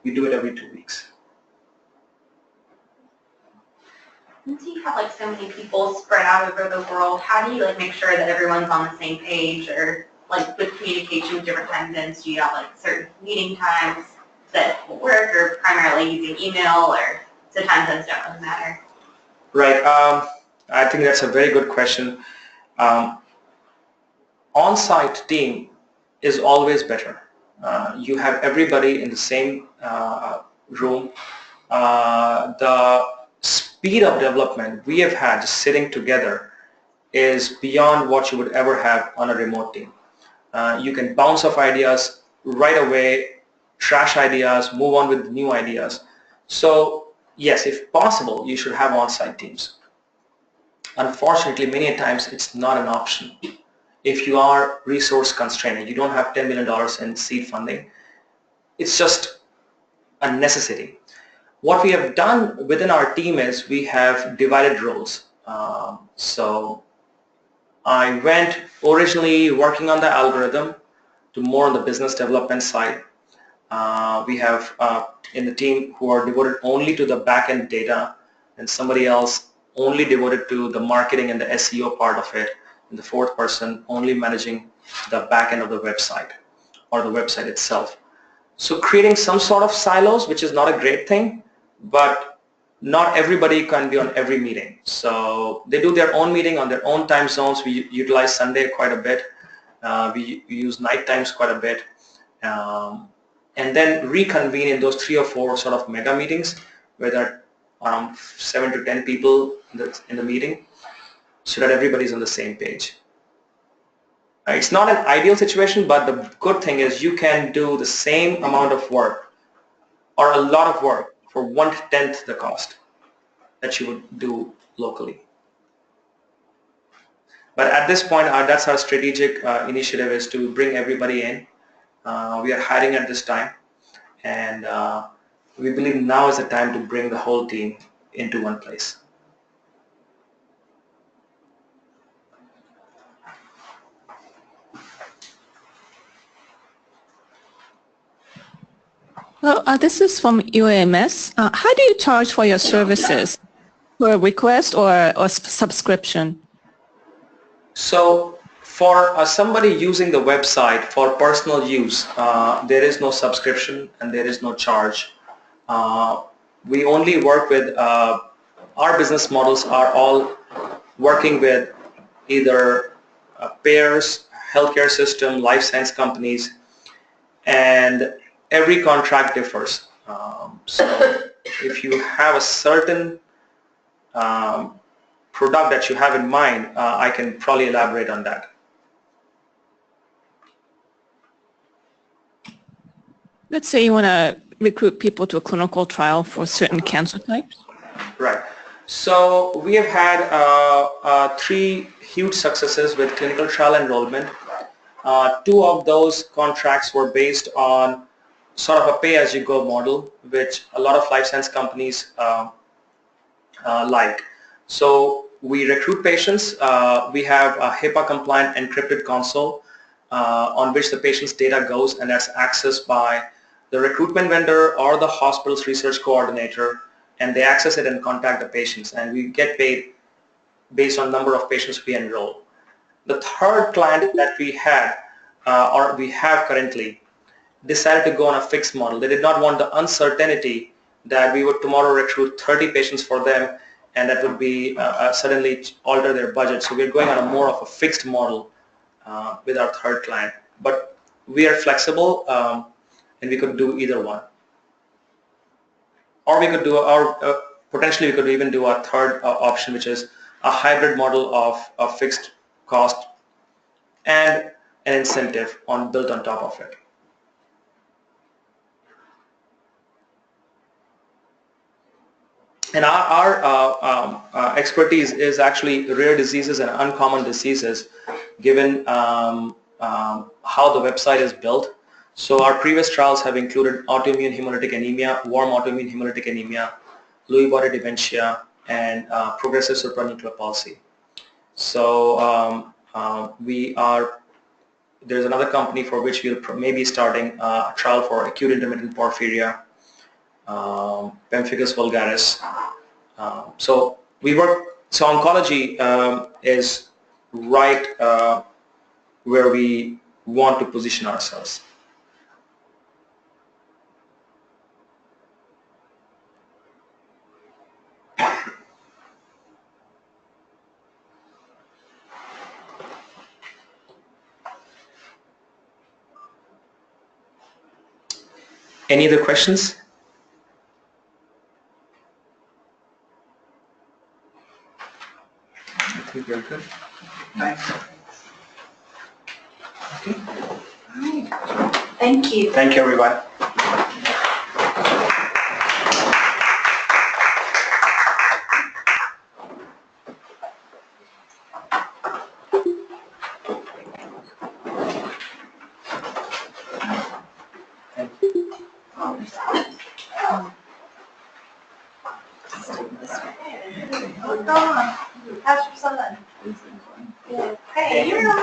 G: we do it every 2 weeks.
I: Since you have like so many people spread out over the world, how do you like make sure that everyone's on the same page, or like with communication with different time zones? Do you have like certain meeting times that will work, or primarily using email, or so time zones don't really matter?
G: Right. I think that's a very good question. On-site team is always better. You have everybody in the same room. The speed of development we have had just sitting together is beyond what you would ever have on a remote team. You can bounce off ideas right away, trash ideas, move on with new ideas. So yes, if possible, you should have on-site teams. Unfortunately, many times it's not an option. If you are resource constrained and you don't have $10 million in seed funding, it's just a necessity. What we have done within our team is we have divided roles. So I went originally working on the algorithm to more on the business development side. We have in the team who are devoted only to the back-end data, and somebody else only devoted to the marketing and the SEO part of it, and the 4th person only managing the back-end of the website or the website itself. So creating some sort of silos, which is not a great thing, but not everybody can be on every meeting. So they do their own meeting on their own time zones. We utilize Sunday quite a bit. We use night times quite a bit. And then reconvene in those 3 or 4 sort of mega meetings where there are around 7 to 10 people in the meeting, so that everybody's on the same page. It's not an ideal situation, but the good thing is you can do the same amount of work or a lot of work for 1/10 the cost that you would do locally. But at this point, that's our strategic initiative, is to bring everybody in. We are hiring at this time, and we believe now is the time to bring the whole team into one place.
J: Well, this is from UAMS. How do you charge for your services? For a request or subscription?
G: So for somebody using the website for personal use, there is no subscription and there is no charge. We only work with, our business models are all working with either payers, healthcare system, life science companies, and every contract differs. So if you have a certain product that you have in mind, I can probably elaborate on that.
J: Let's say you want to recruit people to a clinical trial for certain cancer types.
G: Right. So we have had 3 huge successes with clinical trial enrollment. 2 of those contracts were based on sort of a pay-as-you-go model, which a lot of life science companies like. So we recruit patients. We have a HIPAA-compliant encrypted console on which the patient's data goes, and that's accessed by the recruitment vendor or the hospital's research coordinator, and they access it and contact the patients, and we get paid based on number of patients we enroll. The third client that we had, or we have currently, decided to go on a fixed model. They did not want the uncertainty that we would tomorrow recruit 30 patients for them and that would be suddenly alter their budget. So we're going on a more of a fixed model with our third client. But we are flexible and we could do either one. Or we could do, potentially we could even do a third option, which is a hybrid model of a fixed cost and an incentive built on top of it. And our expertise is actually rare diseases and uncommon diseases, given how the website is built. So our previous trials have included autoimmune hemolytic anemia, warm autoimmune hemolytic anemia, Lewy body dementia, and progressive supranuclear palsy. So there's another company for which we'll maybe starting a trial for acute intermittent porphyria, pemphigus vulgaris. So oncology is right where we want to position ourselves. Any other questions? I think we're good.
E: Thanks.
G: Okay.
B: Thank you.
G: Thank you, everyone.
B: How's your son? Hey, you're